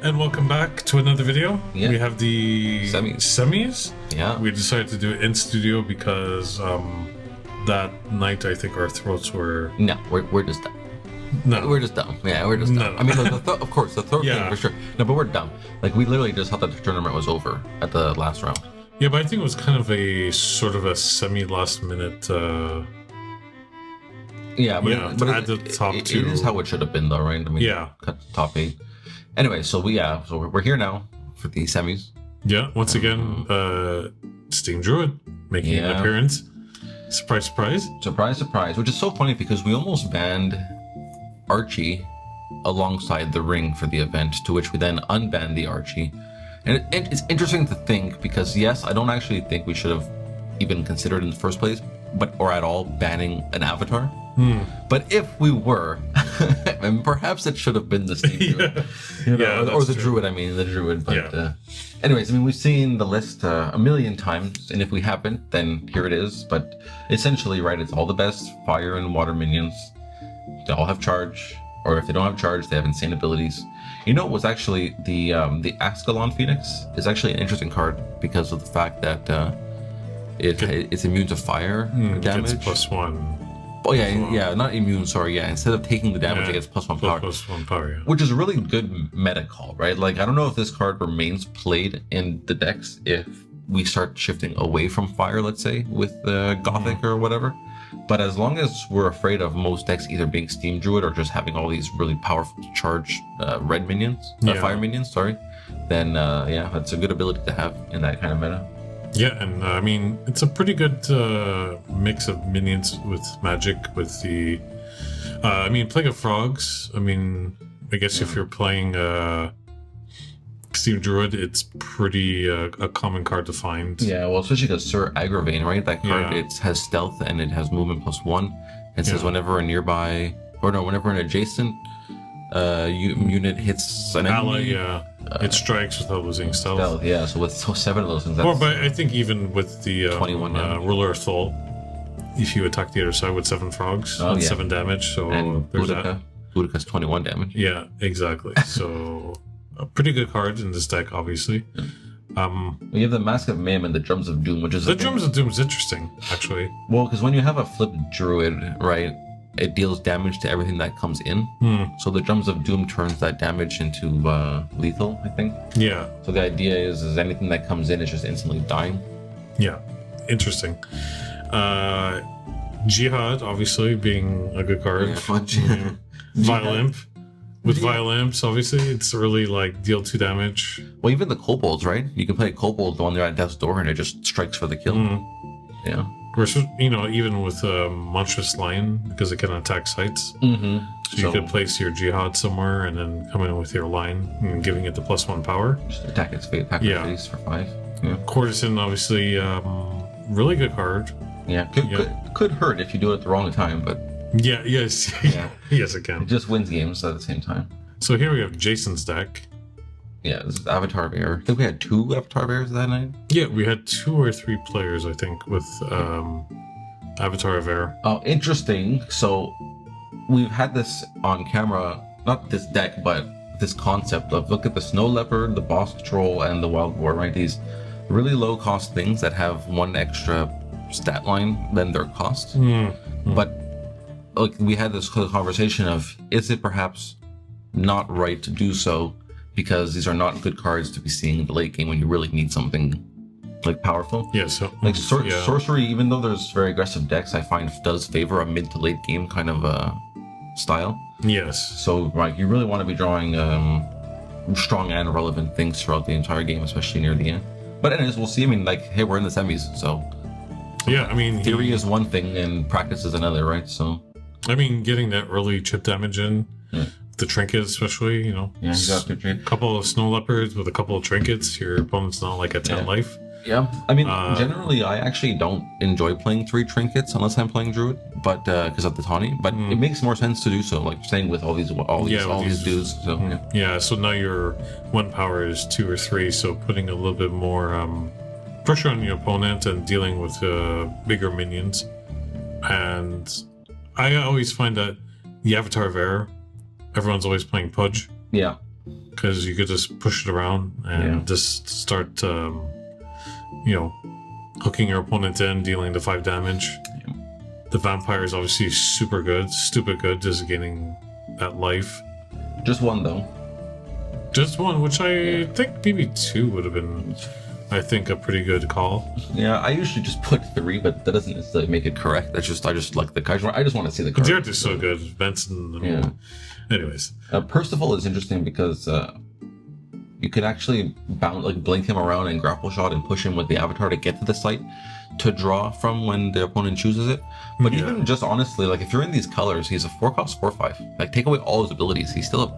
And welcome back to another video. Yeah. We have the semis. Yeah. We decided to do it in studio because that night I think our throats were... No, we're just dumb. No. We're just dumb. Yeah, we're just dumb. No. I mean, of course, the throat Yeah. thing for sure. No, but we're dumb. Like, we literally just thought that the tournament was over at the last round. Yeah, but I think it was kind of a sort of a semi-last minute... Yeah, but, yeah, but at the top two. It is how it should have been, though, right? I mean, Yeah. Cut the top 8. Anyway, so we're here now for the semis. Yeah, once again, Steam Druid making an appearance. Surprise, surprise. Surprise, surprise. Which is so funny because we almost banned Archie alongside the ring for the event, to which we then unbanned the Archie. And it's interesting to think because, yes, I don't actually think we should have even considered in the first place, or at all, banning an avatar. But if we were, and perhaps it should have been the same Druid. Or the Druid, I mean, the Druid. But anyways, I mean, we've seen the list a million times, and if we haven't, then here it is. But essentially, right, it's all the best fire and water minions. They all have charge, or if they don't have charge, they have insane abilities. You know, it was actually the Ascalon Phoenix is actually an interesting card because of the fact that it's immune to fire damage. It's +1. Oh yeah, not immune. Sorry, yeah. Instead of taking the damage, it gets +1 power. +1 power, yeah. Which is a really good meta call, right? Like, I don't know if this card remains played in the decks if we start shifting away from fire, let's say, with Gothic or whatever. But as long as we're afraid of most decks either being Steam Druid or just having all these really powerful charge red minions, fire minions, sorry, then that's a good ability to have in that kind of meta. Yeah, and I mean, it's a pretty good mix of minions with magic, with the... I mean, Plague of Frogs, I mean, I guess if you're playing Steam Druid, it's pretty a common card to find. Yeah, well, especially because Sir Agravane, right? That card, it has stealth and it has movement +1. It says whenever a nearby... Or no, whenever an adjacent unit hits an enemy... it strikes without losing stealth. Yeah, so with 7 of those things, that's... but I think even with the 21 Ruler of Thol, if you attack the other side with 7 frogs, 7 damage, so and there's Boudica's 21 damage. Yeah, exactly. So a pretty good card in this deck, obviously. We have the Mask of Mayhem and the Drums of Doom, which is... The Drums of Doom is interesting, actually. Well, because when you have a flipped Druid, right, it deals damage to everything that comes in. So the Drums of Doom turns that damage into lethal, I think. Yeah. So the idea is anything that comes in is just instantly dying. Yeah. Interesting. Jihad, obviously, being a good card. Yeah, fun. Violimp. With Violimps, obviously, it's really like deal 2 damage. Well, even the Kobolds, right? You can play a Kobold when they're at death's door and it just strikes for the kill. Yeah. Versus, you know, even with a Monstrous Lion, because it can attack sites. So you could place your Jihad somewhere and then come in with your line and giving it the +1 power. Just attack its face for 5. Yeah. Courtesan, obviously, really good card. Yeah. Could hurt if you do it at the wrong time, but... Yes, it can. It just wins games at the same time. So here we have Jason's deck. Yeah, this is Avatar Bear. I think we had 2 Avatar Bears that night. Yeah, we had 2 or 3 players, I think, with Avatar of Air. Oh, interesting. So we've had this on camera, not this deck, but this concept of look at the Snow Leopard, the Boss Troll, and the Wild Boar, right? These really low cost things that have 1 extra stat line than their cost. But like we had this conversation of, is it perhaps not right to do so? Because these are not good cards to be seeing in the late game when you really need something like powerful. Yeah, so like sorcery, even though there's very aggressive decks, I find does favor a mid to late game kind of style. Yes. So like you really want to be drawing strong and relevant things throughout the entire game, especially near the end. But anyways, we'll see. I mean, like, hey, we're in the semis, so yeah. I mean, theory is one thing and practice is another, right? So I mean, getting that early chip damage in. Yeah. The trinkets, especially, you know. Yeah, exactly. A couple of Snow Leopards with a couple of trinkets, your opponent's not like at 10 life. Yeah, I mean, generally, I actually don't enjoy playing 3 trinkets unless I'm playing Druid, but because of the tawny. But it makes more sense to do so, like staying with all these dudes. So yeah, so now your 1 power is 2 or 3, so putting a little bit more pressure on your opponent and dealing with bigger minions. And I always find that the Avatar of Air, everyone's always playing Pudge. Yeah. because you could just push it around and just start, hooking your opponent in, dealing the 5 damage. Yeah. The vampire is obviously super good, stupid good, just gaining that life. Just one though. Just one, which I think maybe 2 would have been, I think, a pretty good call. Yeah, I usually just put 3, but that doesn't necessarily make it correct. I just like the card. I just want to see the card. The art is so good. Benson. Anyways. Percival is interesting because you can actually blink him around and grapple shot and push him with the avatar to get to the site to draw from when the opponent chooses it. But even just honestly, like if you're in these colors, he's a 4-cost 4/5. Like take away all his abilities, he still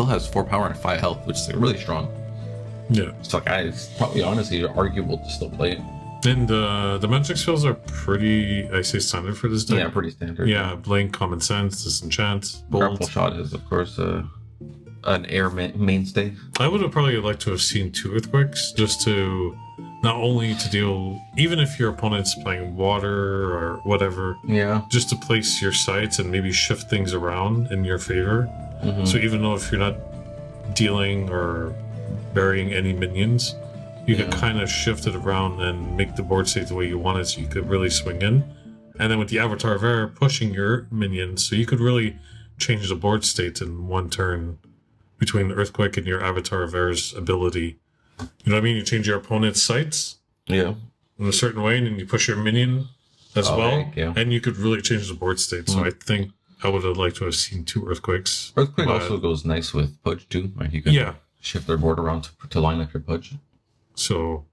has 4 power and 5 health, which is really strong. Yeah. So it's probably honestly arguable to still play it. And the magic spells are pretty, I say, standard for this deck. Yeah, pretty standard. Yeah, blink, common sense, disenchant, bolt. Grapple shot is of course an air mainstay. I would have probably liked to have seen 2 earthquakes just to not only to deal, even if your opponent's playing water or whatever. Yeah. Just to place your sites and maybe shift things around in your favor. Mm-hmm. So even though if you're not dealing or burying any minions, you could kind of shift it around and make the board state the way you want it, so you could really swing in. And then with the Avatar of Air pushing your minions, so you could really change the board state in one turn between the Earthquake and your Avatar of Air's ability. You know what I mean? You change your opponent's sights in a certain way, and then you push your minion as well, and you could really change the board state. So I think I would have liked to have seen 2 Earthquakes. Earthquake also goes nice with Pudge too. Like you can shift their board around to line up your Pudge. So,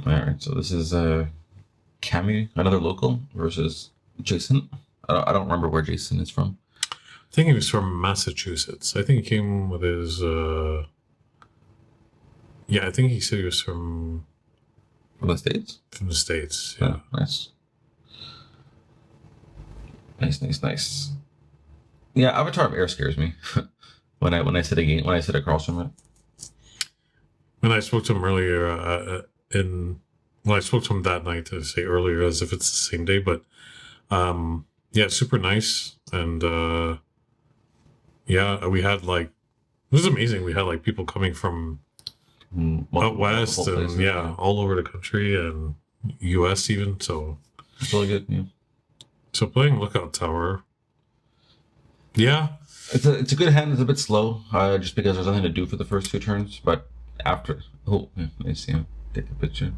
alright, so this is Kamy, another local, versus Jason. I don't remember where Jason is from. I think he was from Massachusetts. I think he came with his, I think he said he was from the States? From the States, yeah. Oh, nice. Nice. Yeah, Avatar of Air scares me when I sit across from it. When I spoke to him earlier, I spoke to him that night, to say earlier, as if it's the same day, but super nice, and we had it was amazing. We had people coming from out west and all over the country and US even. So it's really good. Yeah. So playing Lookout Tower, it's a good hand. It's a bit slow, just because there's nothing to do for the first 2 turns, but after, I see him. Take a picture.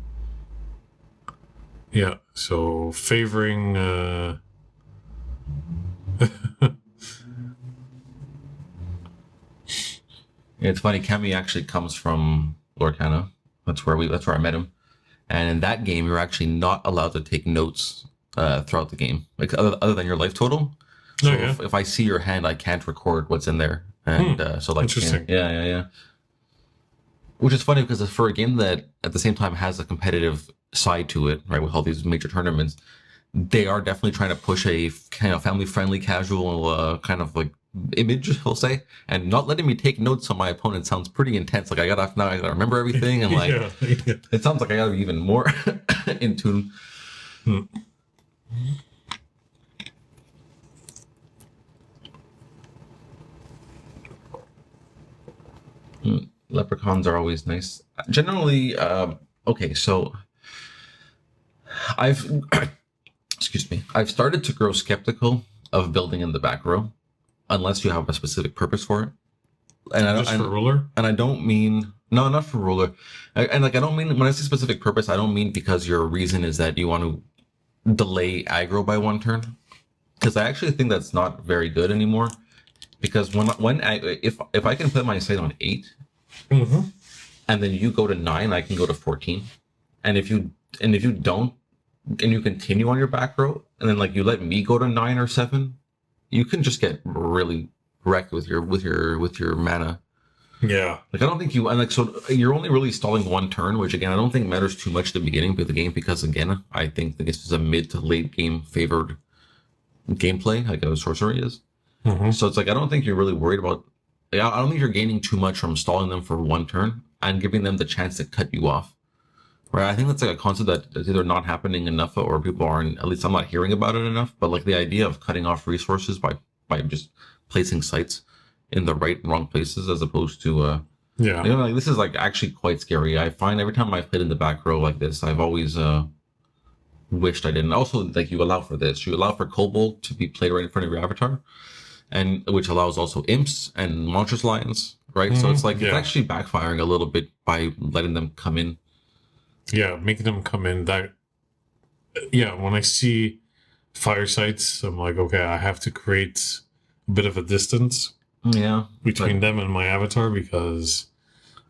Yeah, so favoring it's funny, Kamy actually comes from Lorcana. That's where I met him. And in that game you're actually not allowed to take notes throughout the game. Like other than your life total. So if I see your hand I can't record what's in there. And interesting. Yeah. Which is funny because for a game that at the same time has a competitive side to it, right, with all these major tournaments, they are definitely trying to push a kind of family-friendly, casual kind of image, we'll say, and not letting me take notes on my opponent sounds pretty intense. Like I gotta remember everything, and it sounds like I gotta be even more in tune. Leprechauns are always nice. Generally, so I've started to grow skeptical of building in the back row, unless you have a specific purpose for it. And for ruler? And I don't mean not for ruler. I don't mean, when I say specific purpose, I don't mean because your reason is that you want to delay aggro by 1 turn. Because I actually think that's not very good anymore. Because if I can put my sight on 8, and then you go to 9, I can go to 14. And if you don't, and you continue on your back row, and then you let me go to 9 or 7, you can just get really wrecked with your mana. Yeah. I don't think so you're only really stalling 1 turn, which again I don't think matters too much at the beginning of the game, because again I think this is a mid to late game favored gameplay, like a sorcery is. So it's I don't think you're really worried about. I don't think you're gaining too much from stalling them for 1 turn and giving them the chance to cut you off. Right? I think that's a concept that is either not happening enough, or people aren't. At least I'm not hearing about it enough. But the idea of cutting off resources by just placing sites in the right and wrong places, as opposed to Yeah. you know, like this is like actually quite scary. I find every time I've played in the back row like this, I've always wished I didn't. Also, like you allow for this, you allow for Kobold to be played right in front of your avatar, and which allows also imps and monstrous lions, right? So it's like it's Yeah. actually backfiring a little bit by letting them come in. Yeah, making them come in. That yeah, when I see fire sites, I'm like, okay, I have to create a bit of a distance Yeah, between them and my avatar because,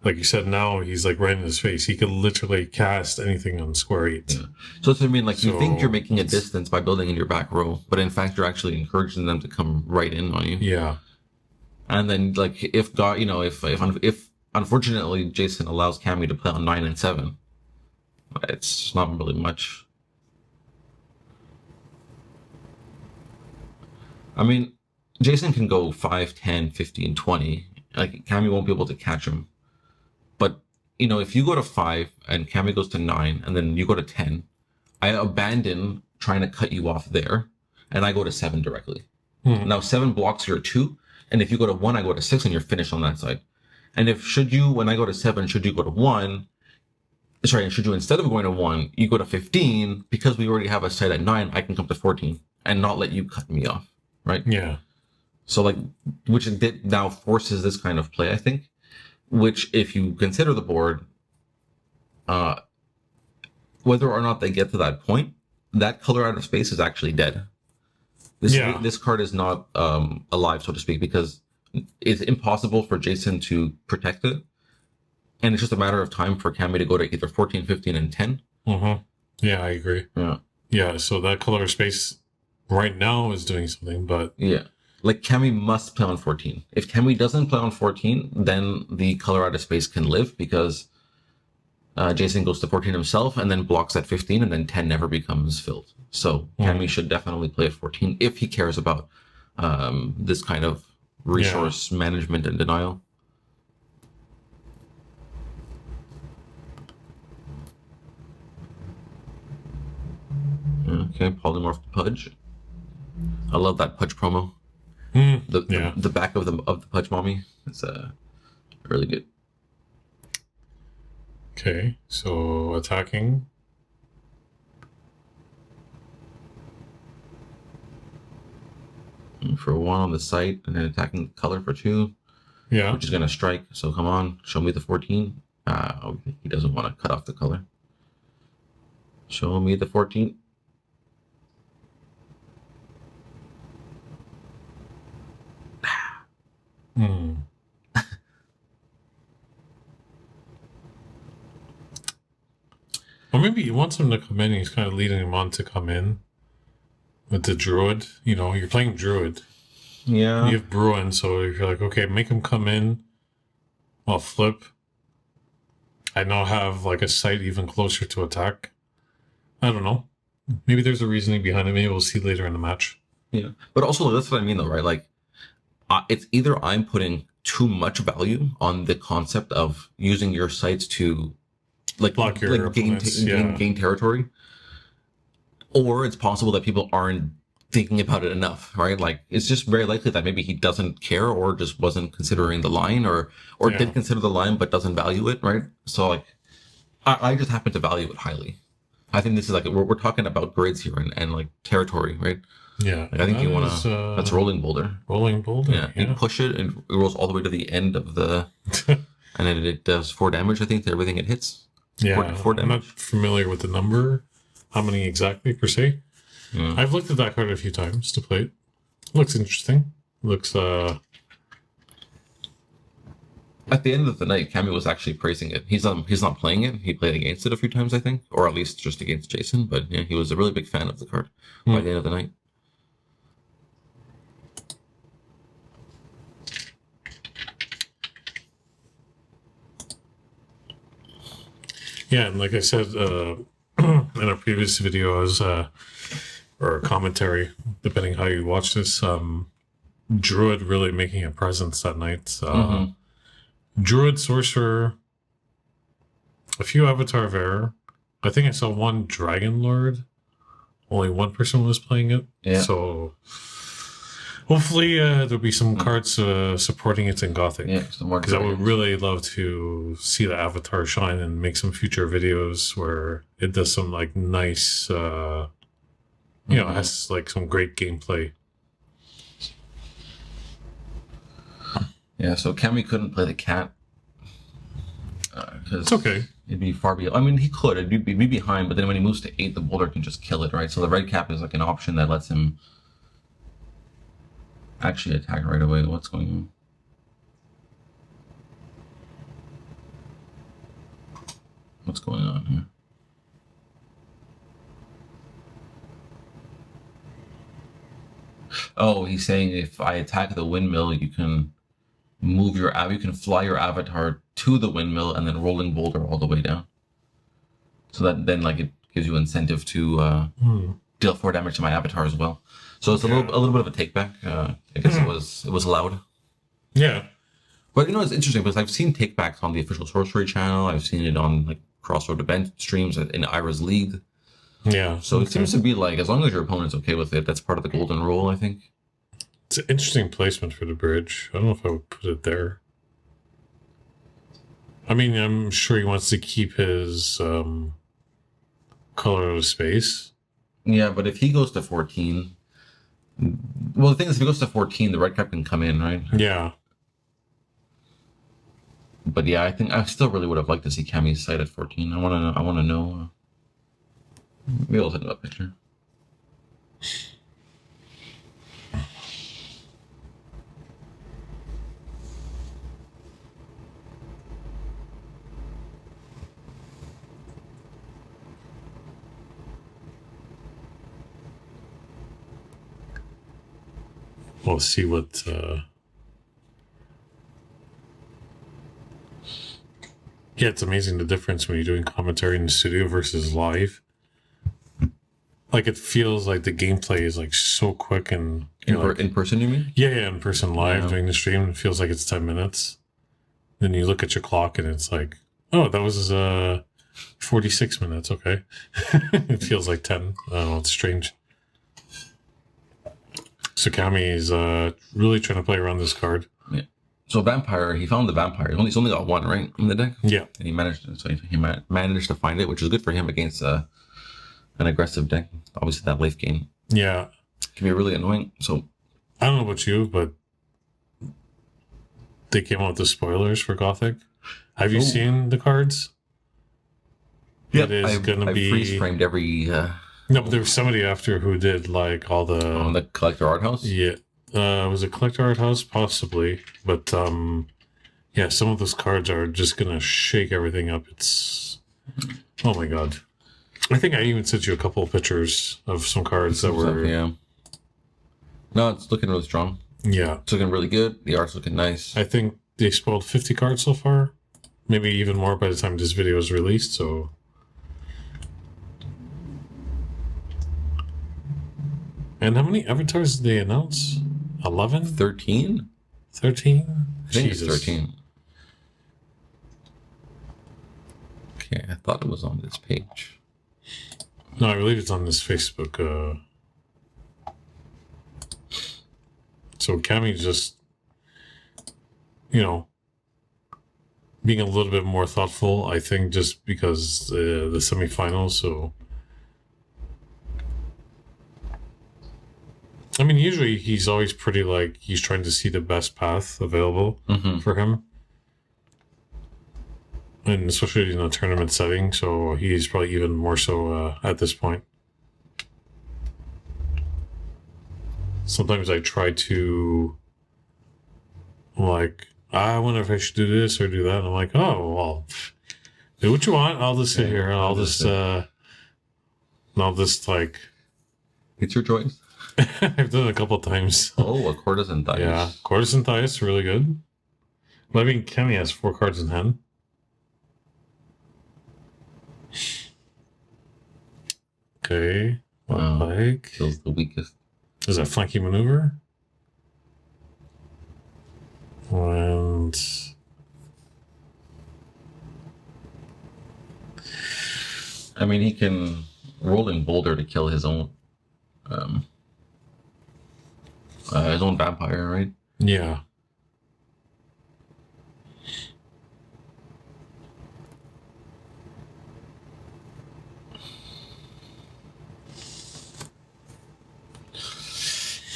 like you said, now he's like right in his face. He could literally cast anything on square 8. yeah. So it's, I mean, like you think you're So making a distance by building in your back row, but in fact you're actually encouraging them to come right in on you. yeah, And then like if God, you know, if unfortunately Jason allows Kamy to play on 9 and 7, it's not really much. I mean, Jason can go 5, 10, 15, 20. Like Kamy won't be able to catch him. But you know, if you go to 5 and Kamy goes to 9 and then you go to 10, I abandon trying to cut you off there and I go to 7 directly. Now 7 blocks your 2, and if you go to 1, I go to 6 and you're finished on that side. And if when I go to 7, should you go to 1, sorry, and should you instead of going to 1, you go to 15, because we already have a site at 9, I can come to 14 and not let you cut me off. Right? yeah, So like, which now forces this kind of play, I think, which if you consider the board, whether or not they get to that point, that color out of space is actually dead. This card is not alive, so to speak, because it's impossible for Jason to protect it. And it's just a matter of time for Kamy to go to either 14, 15, and 10. Yeah, I agree. Yeah, so that color of space right now is doing something, but yeah, like Kamy must play on 14. If Kamy doesn't play on 14, then the color out of space can live because Jason goes to 14 himself and then blocks at 15, and then 10 never becomes filled. So Kamy should definitely play at 14 if he cares about this kind of resource management and denial. Okay, polymorph Pudge. I love that Pudge promo. The back of the Pudge mommy is really good. Okay, so attacking. For 1 on the site, and then attacking color for 2. Yeah. Which is gonna strike. So come on, show me the 14. He doesn't want to cut off the color. Show me the 14. Or maybe he wants him to come in. He's kind of leading him on to come in with the Druid. You know, you're playing Druid. Yeah. You have Bruin, so you're like, okay, make him come in. I'll flip. I now have like a site even closer to attack. I don't know. Maybe there's a reasoning behind it. Maybe we'll see later in the match. Yeah. But also, that's what I mean though, right? Like, it's either I'm putting too much value on the concept of using your sites to like block your like gain territory, or it's possible that people aren't thinking about it enough, right? Like it's just very likely that maybe he doesn't care or just wasn't considering the line, or did consider the line but doesn't value it, right? So like I just happen to value it highly. I think this is like we're talking about grids here and like territory, right? Yeah, like I think you want to. That's rolling boulder. Rolling boulder. Yeah, you push it and it rolls all the way to the end of the, and then it does 4 damage. I think to everything it hits. Yeah, 4 damage. I'm not familiar with the number, how many exactly per se. Yeah. I've looked at that card a few times to play it. Looks interesting. Looks At the end of the night, Kamy was actually praising it. He's not playing it. He played against it a few times, I think, or at least just against Jason. But yeah, he was a really big fan of the card by the end of the night. Yeah, and like I said in a previous video, or commentary, depending how you watch this, Druid really making a presence that night. Druid, Sorcerer, a few Avatar of Error. I think I saw 1 Dragon Lord. Only 1 person was playing it. Yeah. So Hopefully, there'll be some cards supporting it in Gothic. Yeah, some more Because I would dragons. really love to see the avatar shine and make some future videos where it does some like nice, has like some great gameplay. Yeah, so Kamy couldn't play the cat. It's okay. It'd be far beyond. I mean, he could. It'd be behind, but then when he moves to 8, the boulder can just kill it, right? So the red cap is like an option that lets him actually attack right away. What's going on? What's going on here? Oh, he's saying if I attack the windmill, you can you can fly your avatar to the windmill and then rolling boulder all the way down. So that then like it gives you incentive to deal 4 damage to my avatar as well. So it's a little bit of a take back. I guess it was allowed. Yeah. But it's interesting because I've seen takebacks on the official sorcery channel. I've seen it on like Crossroad event streams in Ira's League. Yeah. So it seems to be like as long as your opponent's okay with it, that's part of the golden rule, I think. It's an interesting placement for the bridge. I don't know if I would put it there. I mean, I'm sure he wants to keep his color of space. Yeah, but if he goes to 14, well, the thing is, if he goes to 14, the red cap can come in, right? Yeah. But yeah, I think I still really would have liked to see Kamy's site at 14. I want to know. Maybe I'll send him a picture. We'll see what. Yeah, it's amazing the difference when you're doing commentary in the studio versus live. Like it feels like the gameplay is like so quick and In person, you mean? yeah, in person live during the stream, it feels like it's 10 minutes. Then you look at your clock and it's like, oh, that was 46 minutes. Okay, it feels like 10. I don't know. It's strange. So Kamy is really trying to play around this card. Yeah. So vampire, he found the vampire. He's only got 1, right, in the deck. Yeah, And he managed to find it, which is good for him against an aggressive deck. Obviously, that life gain yeah. can be really annoying. So I don't know about you, but they came out with the spoilers for Gothic. Have you seen the cards? yeah, It is going to be freeze framed every No, but there was somebody after who did like all on the the collector art house. yeah. Was it Collector Art House? Possibly. But yeah, some of those cards are just gonna shake everything up. It's oh my god. I think I even sent you a couple of pictures of some cards that were Yeah. No, it's looking really strong. yeah. It's looking really good. The art's looking nice. I think they spoiled 50 cards so far. Maybe even more by the time this video is released, so and how many avatars did they announce? 11? 13? 13? I think it's 13. Okay, I thought it was on this page. No, I believe it's on this Facebook. So Kamy's just, being a little bit more thoughtful, I think, just because the semifinals, so... I mean, usually he's always pretty, he's trying to see the best path available for him. And especially in a tournament setting, so he's probably even more so at this point. Sometimes I try to, I wonder if I should do this or do that. And I'm like, oh, well, do what you want. I'll just sit here and I'll just It's your choice. I've done it a couple of times. Oh, a courtesan dice. Yeah, courtesan dice, really good. But I mean, Kamy has 4 cards in hand. Okay, Wow. Kills the weakest. Is that flanking maneuver? And I mean, he can rolling boulder to kill his own. his own vampire, right? Yeah.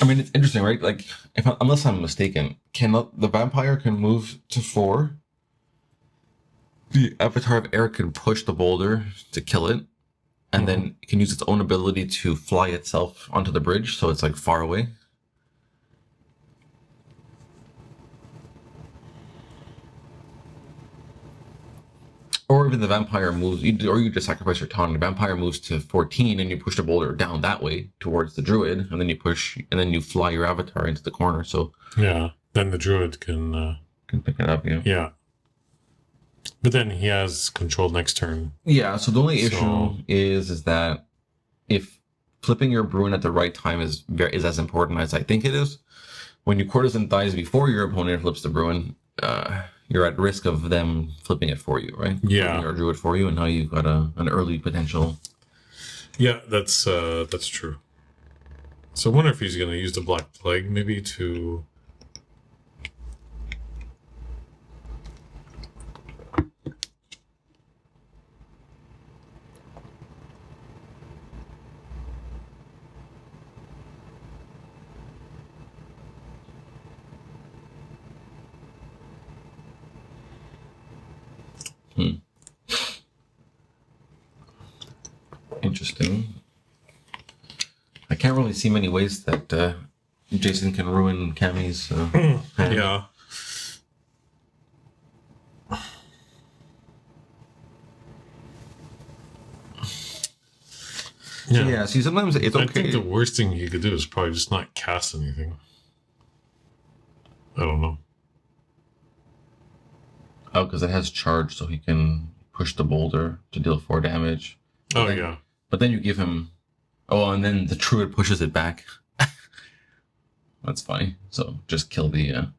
I mean, it's interesting, right? Like, unless I'm mistaken, the vampire can move to 4. The avatar of air can push the boulder to kill it, and then it can use its own ability to fly itself onto the bridge, so it's like far away. Or even the vampire moves, or you just sacrifice your taunt. The vampire moves to 14, and you push the boulder down that way towards the druid, and then you push, and then you fly your avatar into the corner. So yeah, then the druid can pick it up. Yeah. Yeah. But then he has control next turn. Yeah. So the only issue is that if flipping your Bruin at the right time is as important as I think it is, when your courtesan dies before your opponent flips the Bruin, you're at risk of them flipping it for you, right? Yeah. Flipping your druid for you, and now you've got an early potential. Yeah, that's true. So I wonder if he's going to use the Black Plague maybe to... Interesting. I can't really see many ways that Jason can ruin Kamy's hand. Yeah. So yeah, see, sometimes it's okay. I think the worst thing he could do is probably just not cast anything. I don't know. Oh, because it has charge, so he can push the boulder to deal 4 damage. Yeah. But then you give him... Oh, and then the Druid pushes it back. That's funny. So just kill the...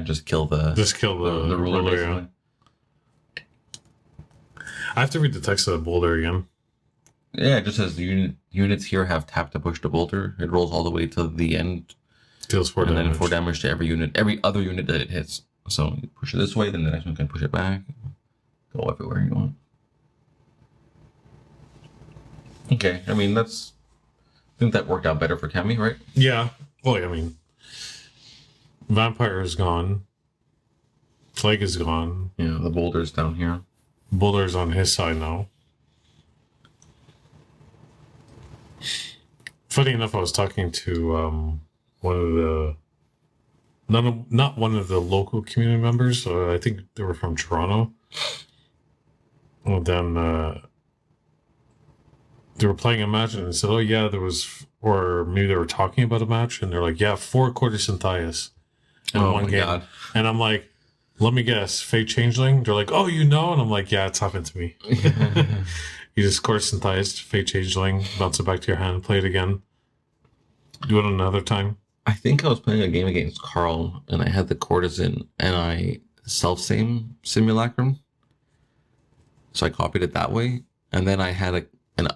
just kill the... Just kill the ruler, basically. Yeah. I have to read the text of the boulder again. Yeah, it just says the units here have tapped to push the boulder. It rolls all the way to the end. Deals 4 damage. And then 4 damage to every other unit that it hits. So you push it this way, then the next one can push it back. Go everywhere you want. Okay, I mean, I think that worked out better for Kamy, right? Yeah. Well, I mean, Vampire is gone. Plague is gone. Yeah, the boulder's down here. Boulder's on his side now. Funny enough, I was talking to one of the... not one of the local community members. I think they were from Toronto. And then they were playing a match and they said, oh yeah, there was... Or maybe they were talking about a match and they're like, yeah, 4 Courtesan Thias in one game. God. And I'm like, let me guess, Fate Changeling? They're like, oh, you know? And I'm like, yeah, it's happened to me. You just Courtesan Thias, Fate Changeling, bounce it back to your hand, play it again. Do it another time. I think I was playing a game against Carl, and I had the Courtesan, and I self-same Simulacrum. So I copied it that way, and then I had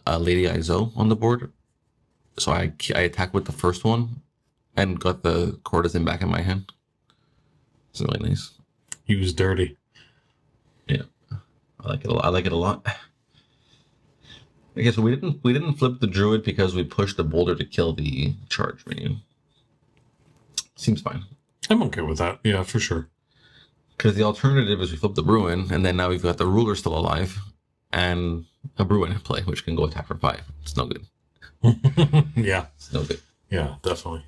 a Lady Izo on the board. So I attacked with the first one, and got the Courtesan back in my hand. It's really nice. He was dirty. Yeah, I like it a lot. I like it a lot. Okay, so we didn't flip the Druid because we pushed the boulder to kill the charge minion. Seems fine. I'm okay with that. Yeah, for sure. Because the alternative is we flip the Bruin, and then now we've got the ruler still alive, and a Bruin in play, which can go attack for 5. It's no good. Yeah. It's no good. Yeah, definitely.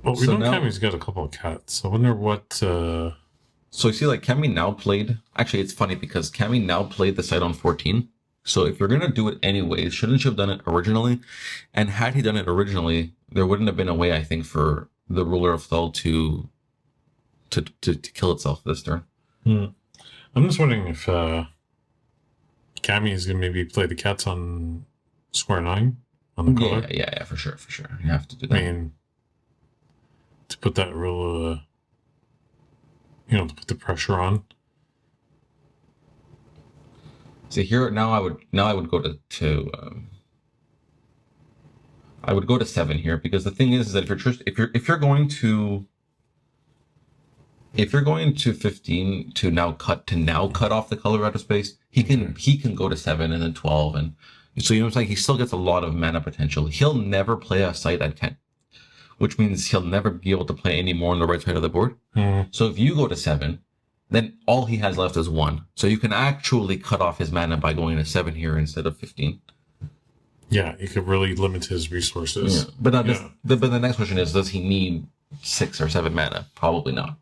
Well, we know Kamy's got a couple of cats. I wonder what... So you see, like, Kamy now played... Actually, it's funny because Kamy now played the site on 14. So if you're going to do it anyways, shouldn't you have done it originally? And had he done it originally, there wouldn't have been a way, I think, for the Ruler of Thul to kill itself this turn. I'm just wondering if Kamy is going to maybe play the cats on square 9 on the color. Yeah, for sure. You have to do that. I mean, to put that real... to put the pressure on. So here now I would go to I would go to 7 here, because the thing is that if you're going to 15 to now cut off the color out of space, he can go to 7 and then 12, and so you know what I'm saying, he still gets a lot of mana potential. He'll never play a site at 10, which means he'll never be able to play any more on the right side of the board. So if you go to 7, then all he has left is 1. So you can actually cut off his mana by going to 7 here instead of 15. Yeah, you could really limit his resources. Yeah. But the next question is, does he need 6 or 7 mana? Probably not.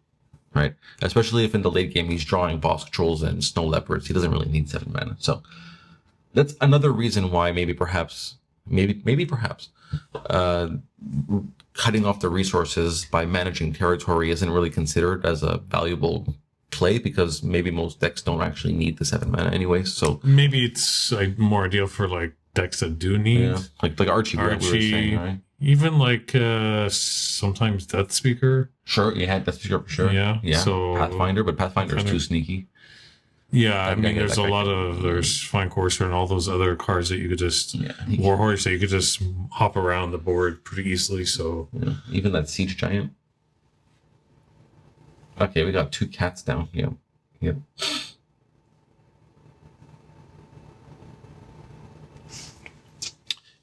Right? Especially if in the late game he's drawing boss controls and snow leopards. He doesn't really need 7 mana. So that's another reason why maybe perhaps cutting off the resources by managing territory isn't really considered as a valuable play, because maybe most decks don't actually need the 7 mana anyway. So maybe it's like more ideal for like decks that do need like Archie, we were saying, right? Even like sometimes Death Speaker. Sure, you had Death Speaker for sure. Yeah. So Pathfinder, but Pathfinder is too sneaky. Yeah, I mean, there's there's Fine Courser and all those other cards that you could just Warhorse that you could just hop around the board pretty easily. So even that Siege Giant. Okay, we got 2 cats down. Yep.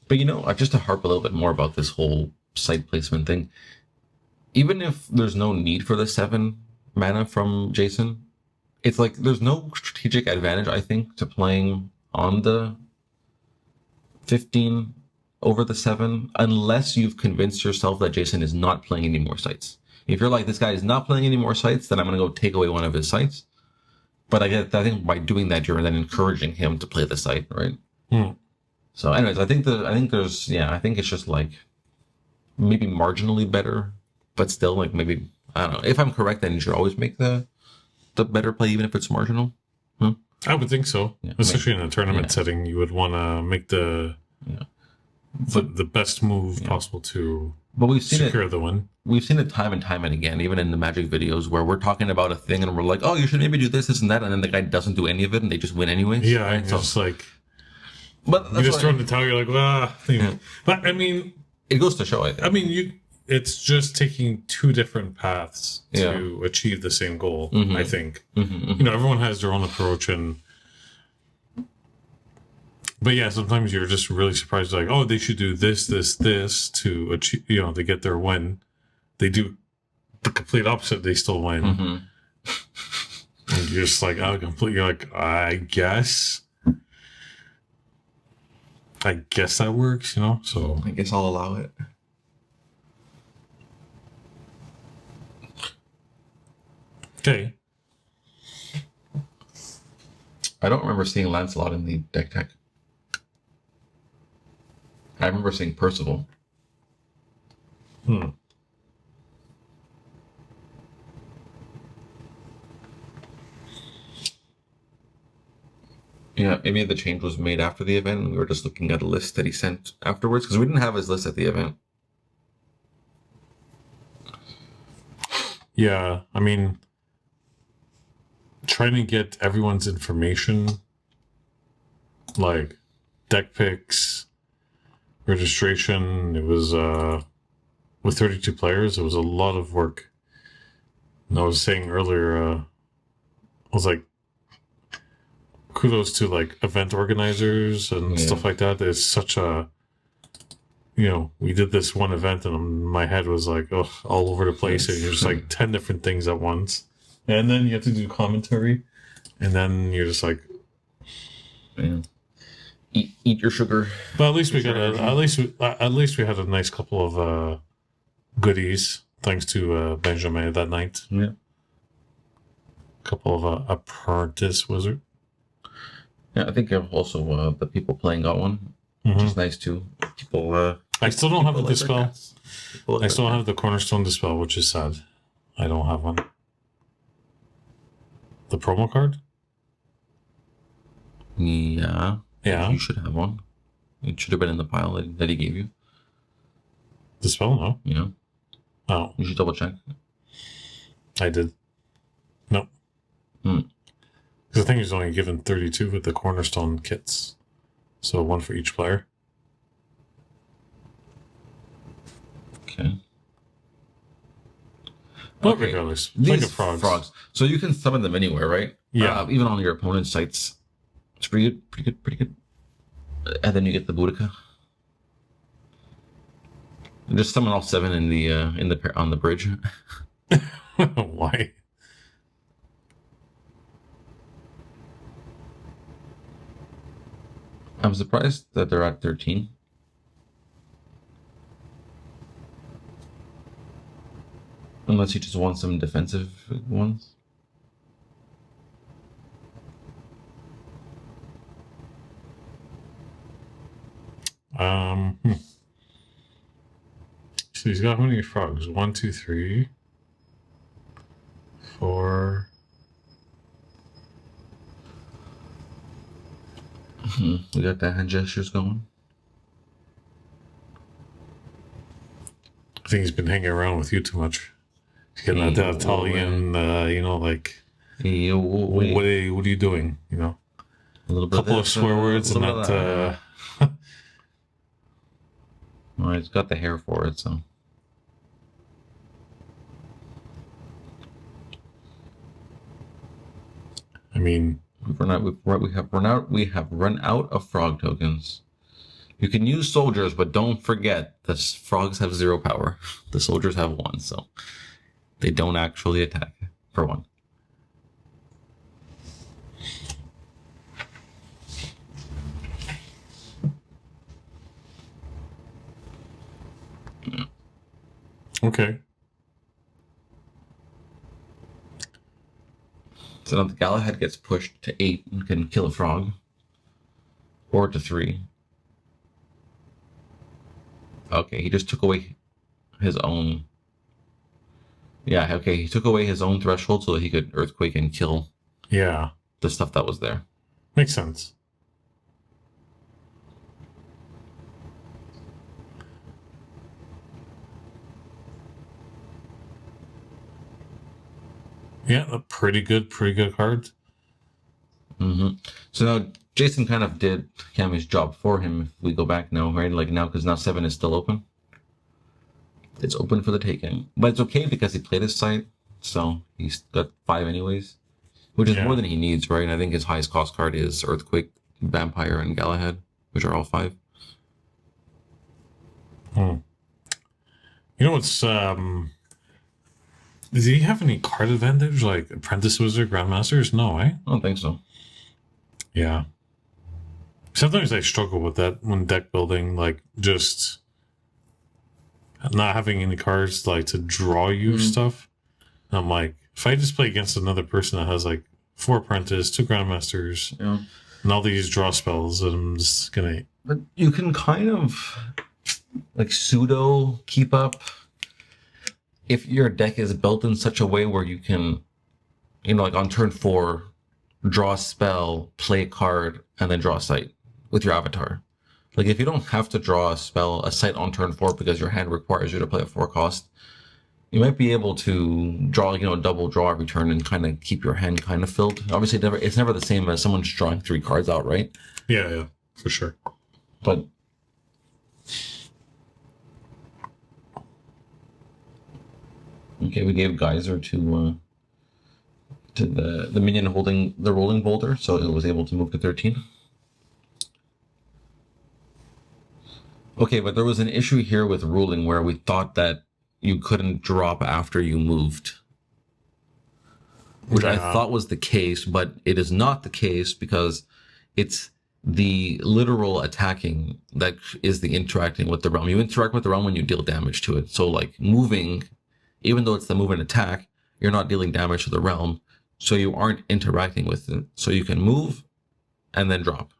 But just to harp a little bit more about this whole site placement thing, even if there's no need for the 7 mana from Jason, it's like there's no strategic advantage, I think, to playing on the 15 over the 7, unless you've convinced yourself that Jason is not playing any more sites. If you're like, this guy is not playing any more sites, then I'm going to go take away one of his sites. But I think by doing that, you're then encouraging him to play the site, right? So anyways, I think it's just like maybe marginally better, but still like maybe, I don't know. If I'm correct, then you should always make the better play, even if it's marginal. I would think so. Especially in a tournament setting, you would want to make the best move possible to secure the win. We've seen it time and time and again, even in the Magic videos, where we're talking about a thing and we're like, oh, you should maybe do this, this, and that, and then the guy doesn't do any of it and they just win anyways. Yeah, right? So it's like, but you just throw in the towel, you're like, But I mean, it goes to show, I mean, it's just taking 2 different paths to achieve the same goal, I think. Everyone has their own approach, but yeah, sometimes you're just really surprised, like, oh, they should do this to achieve, to get their win. They do the complete opposite, they still win. And you're just like, you're like, I guess that works, so. I guess I'll allow it. Okay. I don't remember seeing Lancelot in the deck tech. I remember seeing Percival. Yeah, maybe the change was made after the event and we were just looking at a list that he sent afterwards, because we didn't have his list at the event. Yeah, I mean, trying to get everyone's information, like deck picks, registration, it was, with 32 players, it was a lot of work. And I was saying earlier, I was like, kudos to like event organizers and stuff like that. It's such a, we did this one event and my head was like, oh, all over the place. And you're just like 10 different things at once. And then you have to do commentary. And then you're just like, eat your sugar. But at least we got at least we had a nice couple of goodies thanks to Benjamin that night. Yeah. A couple of apprentice wizard. Yeah, I think also the people playing got one, which is nice too. People. I still don't have the dispel. I still have the Cornerstone dispel, which is sad. I don't have one. The promo card? Yeah. Yeah. You should have one. It should have been in the pile that he gave you. Dispel? No. Yeah. Oh. You should double check. I did. No. Because I think he's only given 32 with the Cornerstone kits. So one for each player. Okay. But regardless, These like frogs. So you can summon them anywhere, right? Yeah. Even on your opponent's sites. It's pretty good, pretty good, pretty good. And then you get the Boudica. Just summon all 7 in the on the bridge. Why? I'm surprised that they're at 13. Unless you just want some defensive ones. So he's got how many frogs? 1, 2, 3, 4. We got the hand gestures going. I think he's been hanging around with you too much. He's getting that Italian, like, Hey, what are you doing? A little bit couple of swear words and that. Well, it's got the hair for it, so. I mean, we have run out of frog tokens. You can use soldiers, but don't forget the frogs have 0 power. The soldiers have 1, so they don't actually attack for 1. okay. So now the Galahad gets pushed to 8 and can kill a frog. Or to 3. Okay, he just took away his own. Yeah, okay, he took away his own threshold so that he could earthquake and kill Yeah. the stuff that was there. Makes sense. Yeah, a pretty good card. Mm-hmm. So now Jason kind of did Kamy's job for him if we go back now, right? Like now, because now 7 is still open. It's open for the taking. But it's okay because he played his site, so he's got 5 anyways. Which is more than he needs, right? I think his highest cost card is Earthquake, Vampire, and Galahad, which are all 5. You know what's does he have any card advantage like Apprentice Wizard, Grandmasters? No, eh? I don't think so. Yeah. Sometimes I struggle with that when deck building, like just not having any cards like to draw you stuff. I'm like, if I just play against another person that has like 4 Apprentice, 2 Grandmasters, and all these draw spells, I'm just gonna. But you can kind of like pseudo keep up if your deck is built in such a way where you can, like on turn 4, draw a spell, play a card, and then draw a site with your avatar. Like if you don't have to draw a spell, a site on turn 4 because your hand requires you to play a 4 cost, you might be able to draw, a double draw every turn and kind of keep your hand kind of filled. Obviously, it's never the same as someone just drawing 3 cards out, right? Yeah, for sure. But okay, we gave Geyser to the minion holding the rolling boulder, so it was able to move to 13. Okay, but there was an issue here with ruling where we thought that you couldn't drop after you moved, which I thought was the case, but it is not the case because it's the literal attacking that is the interacting with the realm. You interact with the realm when you deal damage to it. So like moving, even though it's the move and attack, you're not dealing damage to the realm, so you aren't interacting with it. So you can move and then drop.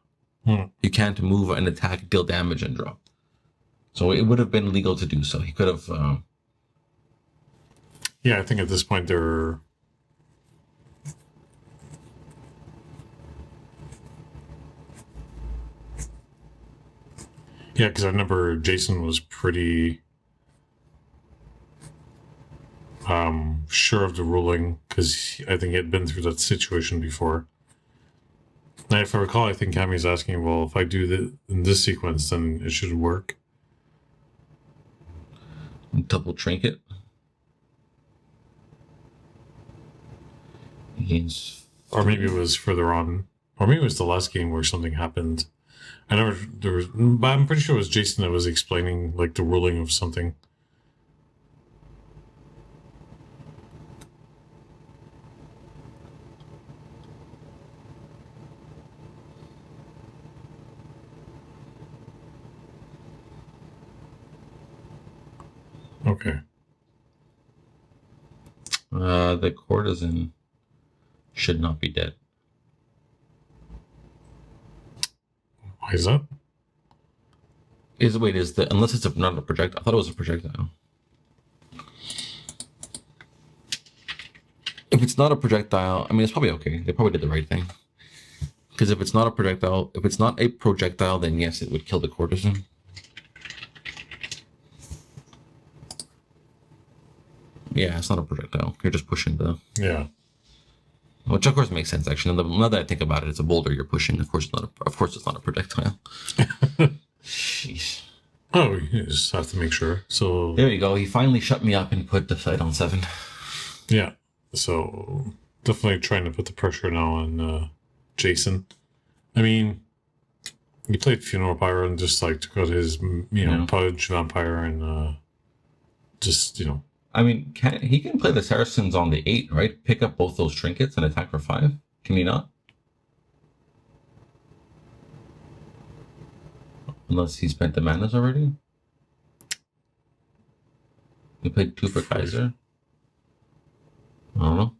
You can't move and attack, deal damage, and drop. So it would have been legal to do so. He could have... Yeah, I think at this point they're... Yeah, because I remember Jason was pretty sure of the ruling because I think he had been through that situation before. Now, if I recall, I think Kamy's asking, well, if I do that in this sequence, then it should work. Double trinket. Or maybe it was further on. Or maybe it was the last game where something happened. I never, there was, but I'm pretty sure it was Jason that was explaining, like, the ruling of something. Okay. The courtesan should not be dead. Why is that? Unless it's not a projectile? I thought it was a projectile. If it's not a projectile, I mean, it's probably okay. They probably did the right thing. Because if it's not a projectile, then yes, it would kill the courtesan. Yeah, it's not a projectile. You're just pushing the... Yeah. Which of course makes sense, actually. Now that I think about it, it's a boulder you're pushing. Of course it's not a projectile. Sheesh. Oh, you just have to make sure. So there you go. He finally shut me up and put the fight on 7. Yeah. So definitely trying to put the pressure now on Jason. I mean, he played Funeral Pyre and just like took out his, Pudge Vampire and just, I mean, he can play the Saracens on the 8, right? Pick up both those trinkets and attack for 5. Can he not? Unless he spent the manas already. He played 2 for Kaiser. I don't know.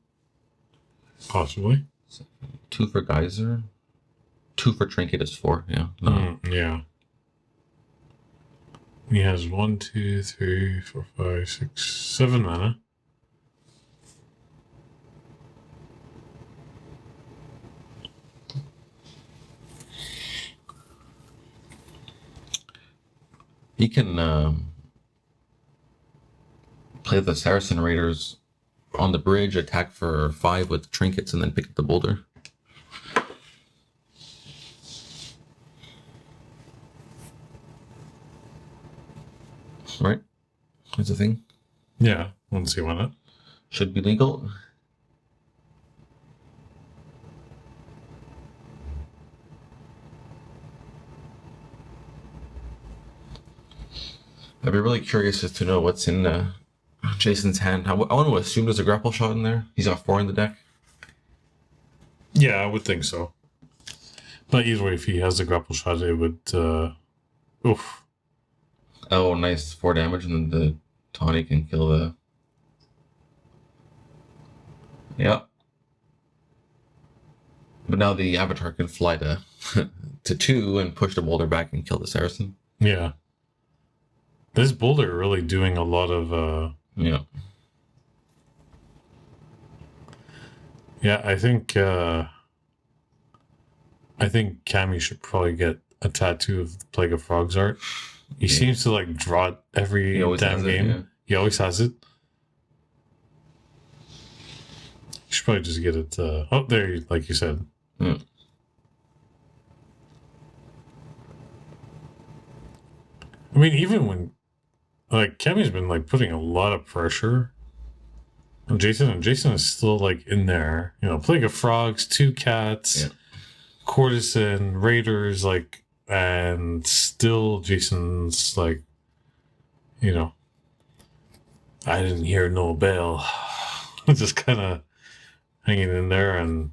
Possibly. 2 for Geyser. 2 for Trinket is 4, yeah. No. Yeah. He has 1, 2, 3, 4, 5, 6, 7 mana. He can play the Saracen Raiders on the bridge, attack for 5 with trinkets, and then pick up the boulder. Right? That's the thing. Yeah, let's see why not. Should be legal. I'd be really curious as to know what's in Jason's hand. I want to assume there's a grapple shot in there. He's got 4 in the deck. Yeah, I would think so. But either way, if he has the grapple shot, it would... oof. Oh, nice. 4 damage, and then the Tawny can kill the... Yeah. But now the Avatar can fly to 2 and push the boulder back and kill the Saracen. Yeah. This boulder really doing a lot of... Yeah. Yeah, I think Kamy should probably get a tattoo of the Plague of Frogs art. He seems to like draw it every damn game. Yeah. He always has it. You should probably just get it. Oh, there, like you said. Yeah. I mean, even when like Kamy's been like putting a lot of pressure on Jason, and Jason is still like in there. Plague of Frogs, 2 cats, courtesan, raiders, like. And still Jason's like, I didn't hear no bell. Just kind of hanging in there and...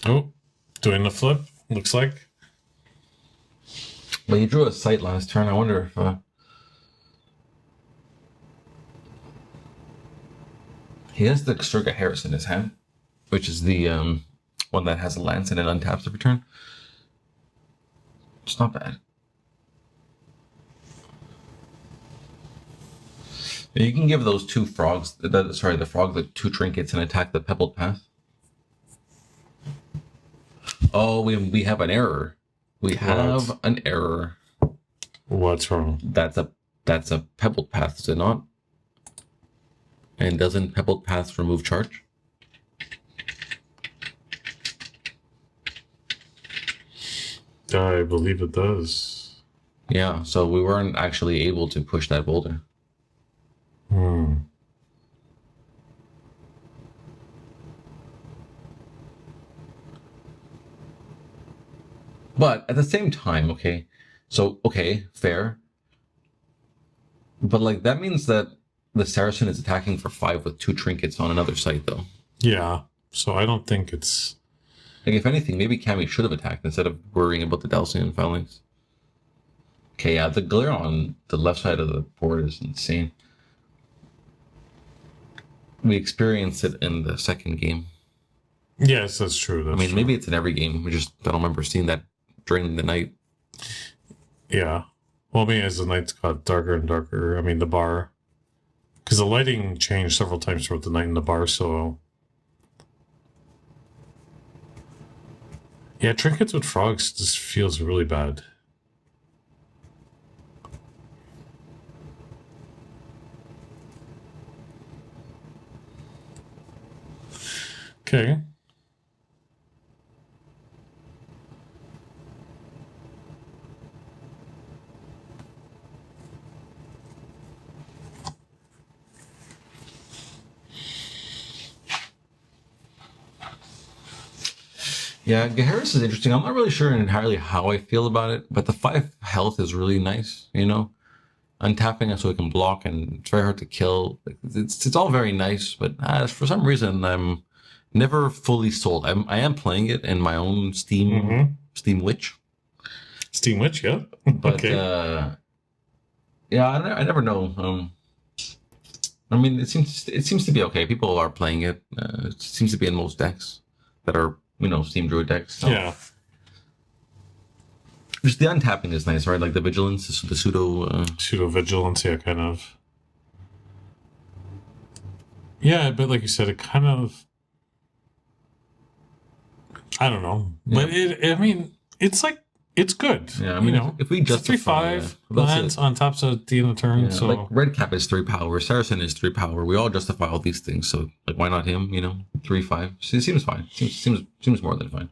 Oh, doing the flip, looks like. But he drew a sight last turn. I wonder if... He has the Exurga Harris in his hand, which is the one that has a lance and it untaps every turn. It's not bad. You can give those two frogs, the frog, the two trinkets and attack the pebbled path. Oh, we have an error. We have an error. What's wrong? That's a pebbled path, is it not? And doesn't pebbled paths remove charge? I believe it does. Yeah, so we weren't actually able to push that boulder. But at the same time, okay, fair. But like that means that the Saracen is attacking for 5 with 2 trinkets on another site, though. Yeah, so I don't think it's... Like, if anything, maybe Kamy should have attacked instead of worrying about the Dalcian phalanx. Okay, yeah, the glare on the left side of the board is insane. We experienced it in the second game. Yes, that's true. That's true. Maybe it's in every game. I don't remember seeing that during the night. Yeah. Well, I mean, as the nights got darker and darker, I mean, the bar... Because the lighting changed several times throughout the night in the bar, so... Yeah, trinkets with frogs just feels really bad. Okay. Yeah, Gaheris is interesting. I'm not really sure entirely how I feel about it, but the 5 health is really nice, you know? Untapping it so it can block, and it's very hard to kill. It's all very nice, but for some reason I'm never fully sold. I am playing it in my own Steam Witch. Steam Witch, yeah. But yeah, I never know. I mean, it seems to be okay. People are playing it. It seems to be in most decks that are, Steam Druid decks. So. Yeah. Just the untapping is nice, right? Like the vigilance, the pseudo... Pseudo vigilance, yeah, kind of. Yeah, but like you said, it kind of... I don't know. Yeah. But it's like, it's good. Yeah, I mean, if we justify... 3/5, lands on top at the end of the turn, so... Like, Red Cap is 3 power, Saracen is 3 power. We all justify all these things, so, like, why not him, 3/5? It seems fine. Seems more than fine.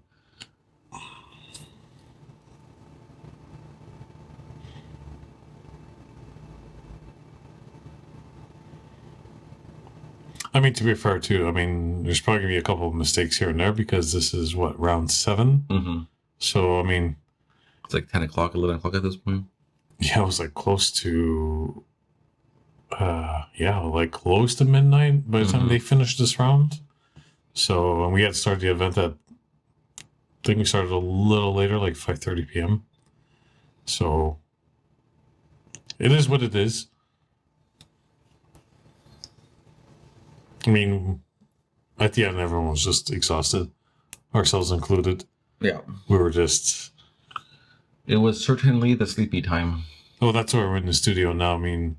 I mean, to be fair, too, there's probably going to be a couple of mistakes here and there because this is, round 7? Mm-hmm. So, I mean... It's like 10 o'clock, 11 o'clock at this point. Yeah, it was, close to... close to midnight by the time they finished this round. So, and we had started the event at... I think we started a little later, like 5:30 p.m. So, it is what it is. I mean, at the end, everyone was just exhausted, ourselves included. Yeah. We were just... It was certainly the sleepy time. Oh, that's why we're in the studio now. I mean,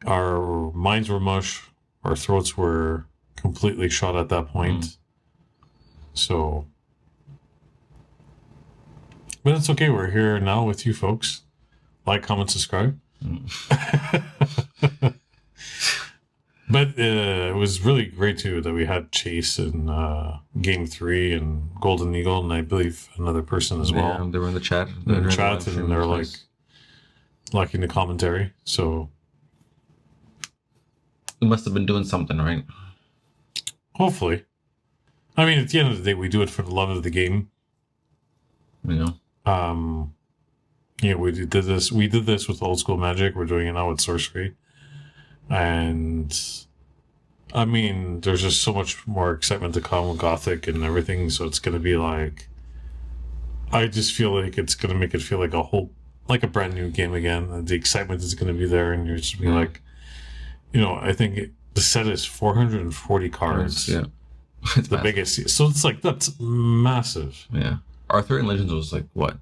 our minds were mush, our throats were completely shot at that point. So... But it's okay, we're here now with you folks. Like, comment, subscribe. But it was really great, too, that we had Chase in Game 3 and Golden Eagle, and I believe another person as well. Yeah, they were in the chat. In the chat, and they were, liking the commentary, so... We must have been doing something, right? Hopefully. I mean, at the end of the day, we do it for the love of the game. We did this with Old School Magic, we're doing it now with Sorcery. And I mean, there's just so much more excitement to come with Gothic and everything, so it's gonna be like, I just feel like it's gonna make it feel like a brand new game again. The excitement is gonna be there, and you're just be like, I think the set is 440 cards. Yeah, it's the biggest. So it's like, that's massive. Yeah, Arthurian Legends was like what,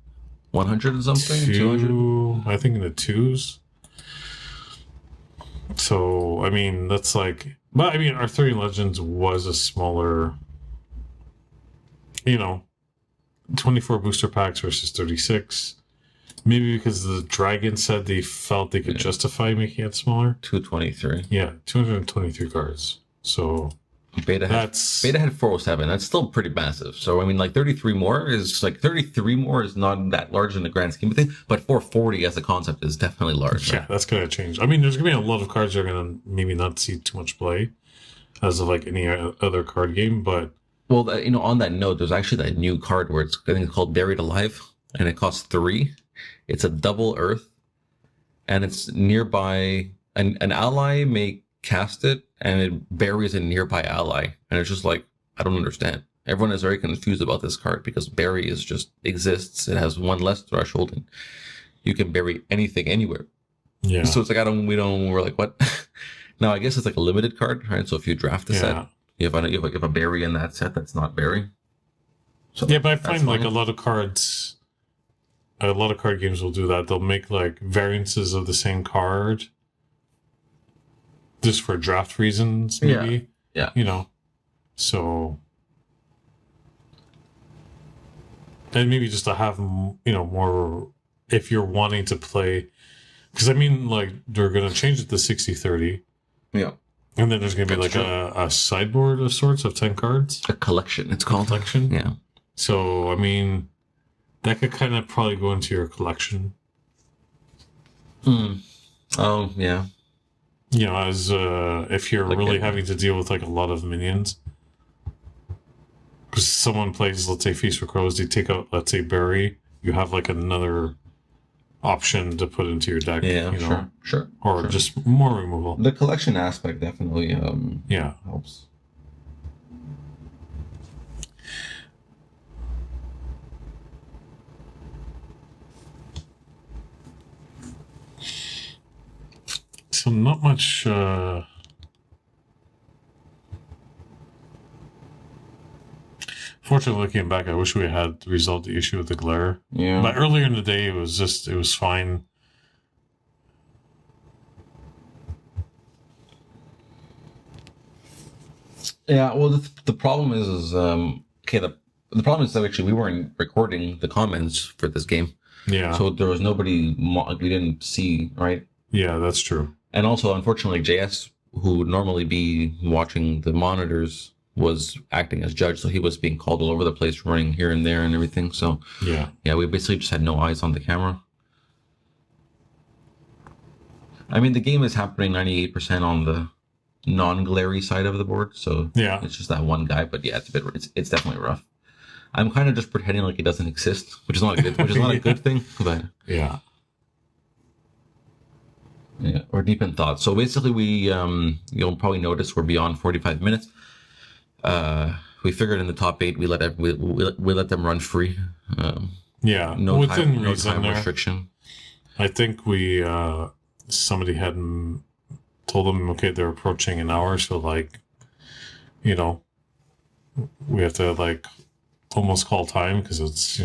100 or something, 200? I think in the 2s. So I mean, that's like, but I mean, Arthurian Legends was a smaller, 24 booster packs versus 36. Maybe because the Dragon said they felt they could justify making it smaller. 223. Yeah, 223 cards. So Beta had 407. That's still pretty massive. So I mean, like 33 more is not that large in the grand scheme of things, but 440 as a concept is definitely large. Yeah, that's gonna change. I mean, there's gonna be a lot of cards that are gonna maybe not see too much play, as of like any other card game. But well, on that note, there's actually that new card where I think it's called Buried Alive, and it costs 3. It's a double Earth, and it's nearby. An ally may cast it, and it buries a nearby ally, and it's just like, I don't understand. Everyone is very confused about this card because bury is just exists. It has one less threshold, and you can bury anything anywhere. yeah, So it's like we're like, what? Now I guess it's like a limited card, right? So if you draft a set, you have a bury in that set that's not bury. So yeah, but I find like a lot of card games will do that. They'll make like variances of the same card just for draft reasons, maybe. Yeah. So, and maybe just to have, more, if you're wanting to play, because I mean, like, they're going to change it to 60-30. Yeah. And then there's going to be like a sideboard of sorts of 10 cards. A collection, it's called. A collection? Yeah. So, I mean, that could kind of probably go into your collection. Oh, yeah. As if you're like really having to deal with like a lot of minions. Because someone plays, let's say, Feast for Crows, they take out, let's say, Bury, you have like another option to put into your deck. Yeah, sure. Or just more removal. The collection aspect definitely helps. So not much fortunately, looking back, I wish we had resolved the issue with the glare. Yeah. But earlier in the day, it was fine. Yeah, well, the problem is okay, the problem is that actually we weren't recording the comments for this game. Yeah. So there was nobody we didn't see, right? Yeah, that's true. And also, unfortunately, JS, who would normally be watching the monitors, was acting as judge, so he was being called all over the place, running here and there and everything. So yeah, we basically just had no eyes on the camera. I mean, the game is happening 98% on the non-glary side of the board, so yeah, it's just that one guy. But yeah, it's definitely rough. I'm kind of just pretending like it doesn't exist, which is not a good thing. But yeah. Yeah, we're deep in thought. So basically, you'll probably notice we're beyond 45 minutes. We figured in the top 8, we let them run free. Yeah, no within time, reason, no time restriction. I think somebody had told them, okay, they're approaching an hour, so like, we have to like almost call time because it's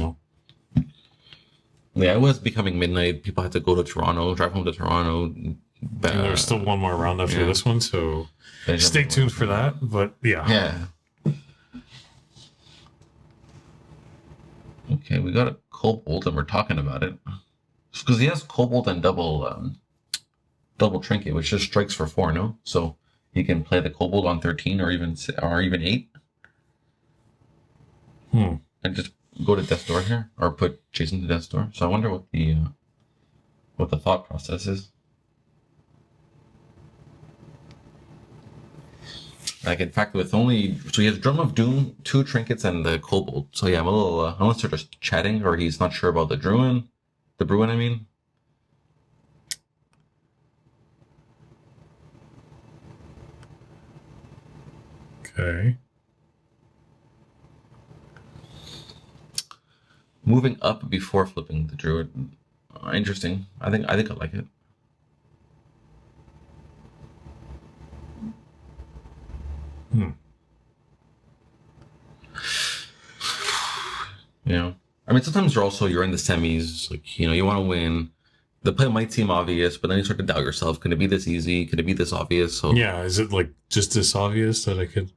Yeah, it was becoming midnight. People had to go to Toronto, drive home to Toronto. And there's still one more round after this one, so stay tuned for that. But yeah. Okay, we got a Cobalt, and we're talking about it because he has Cobalt and double trinket, which just strikes for 4. No, so he can play the Cobalt on 13 or even 8. And just go to Death's Door here, or put Jason to Death's Door. So I wonder what the thought process is. Like, in fact, so he has Drum of Doom, 2 trinkets, and the Cobalt. So yeah, I'm a little, unless they're just chatting, or he's not sure about the Bruin, I mean. Okay. Moving up before flipping the Druid. Interesting. I think I like it. I mean, sometimes you're in the semis, like, you want to win. The play might seem obvious, but then you start to doubt yourself. Can it be this easy? Can it be this obvious? So Yeah, is it like just this obvious that I could?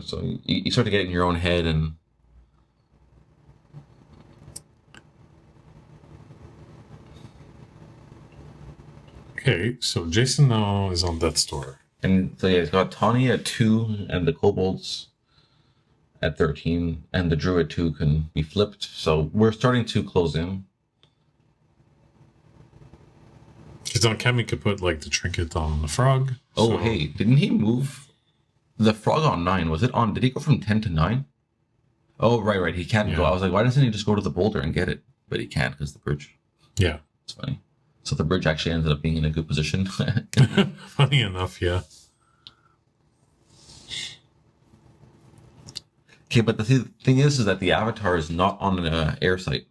so you start to get in your own head and. Okay, so Jason now is on death's door. And so yeah, he's got Tawny at 2 and the Kobolds at 13, and the Druid 2 can be flipped. So we're starting to close in. Because now Kamy could put like the trinket on the frog. Oh, so- hey, didn't he move the frog on 9? Was it on? Did he go from 10 to 9? Oh, right. He can't go. Yeah. I was like, why doesn't he just go to the boulder and get it? But he can't because the bridge. Yeah. It's funny. So the bridge actually ended up being in a good position. Funny enough, yeah. Okay, but the thing is that the avatar is not on an air site.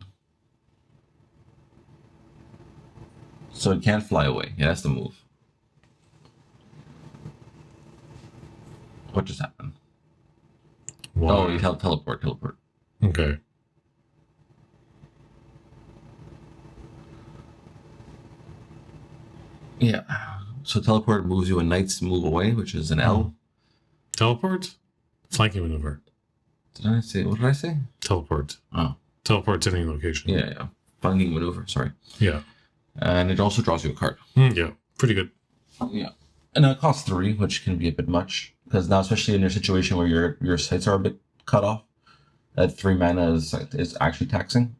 So it can't fly away. It has to move. What just happened? Why? Oh, you teleport. Okay. Yeah. So teleport moves you a knight's move away, which is an L. Teleport? Flanking maneuver. What did I say? Teleport. Oh. Teleport to any location. Yeah. Flanking maneuver, sorry. Yeah. And it also draws you a card. Yeah. Pretty good. Yeah. And it costs 3, which can be a bit much. Because now, especially in your situation where your sites are a bit cut off, that 3 mana is actually taxing.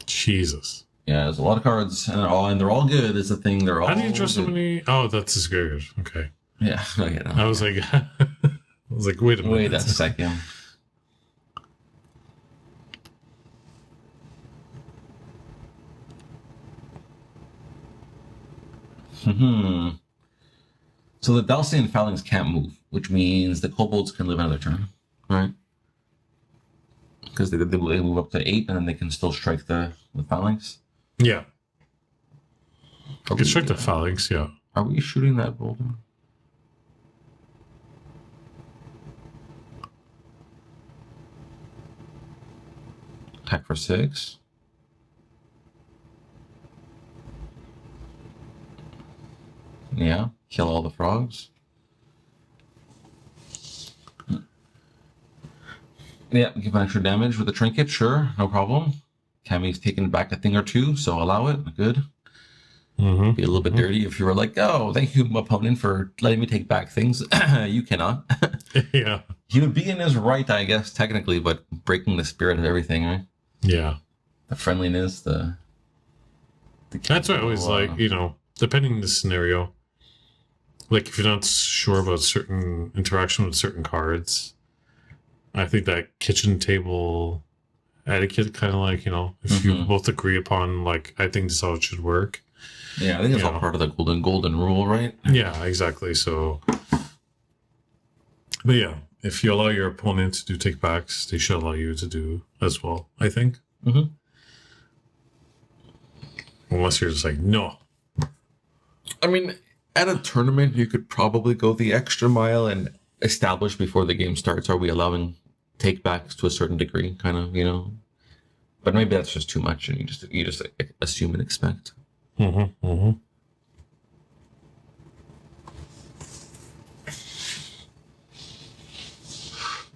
Jesus. Yeah, there's a lot of cards, and they're all good. Is the thing. They're all. How do you draw so good. many? Oh, that's his good. Okay. Yeah, I get it. I was like, wait a minute. Wait a second. So the Dalcian Phalanx can't move, which means the Kobolds can live another turn, right? Because they move up to 8, and then they can still strike the Phalanx. Yeah. You can strike the phalanx, yeah. Are we shooting that boulder? Attack for 6. Yeah, kill all the frogs. Yeah, give an extra damage with the trinket, sure, no problem. Kamy's taken back a thing or two, so allow it. Good. Mm-hmm. Be a little bit dirty if you were like, oh, thank you, opponent, for letting me take back things. You cannot. Yeah. He would be in his right, I guess, technically, but breaking the spirit of everything, right? Yeah. The friendliness, the That's why I always like, depending on the scenario, like if you're not sure about certain interaction with certain cards, I think that kitchen table etiquette kind of like, if you both agree upon, like, I think this is how it should work. Yeah, I think it's all part of the golden rule, right? Yeah, exactly. So, but yeah, if you allow your opponent to do takebacks, they should allow you to do as well, I think. Mm-hmm. Unless you're just like, no. I mean, at a tournament, you could probably go the extra mile and establish before the game starts, are we allowing takebacks to a certain degree, kind of, But maybe that's just too much, and you just assume and expect. Mm-hmm. Mm-hmm.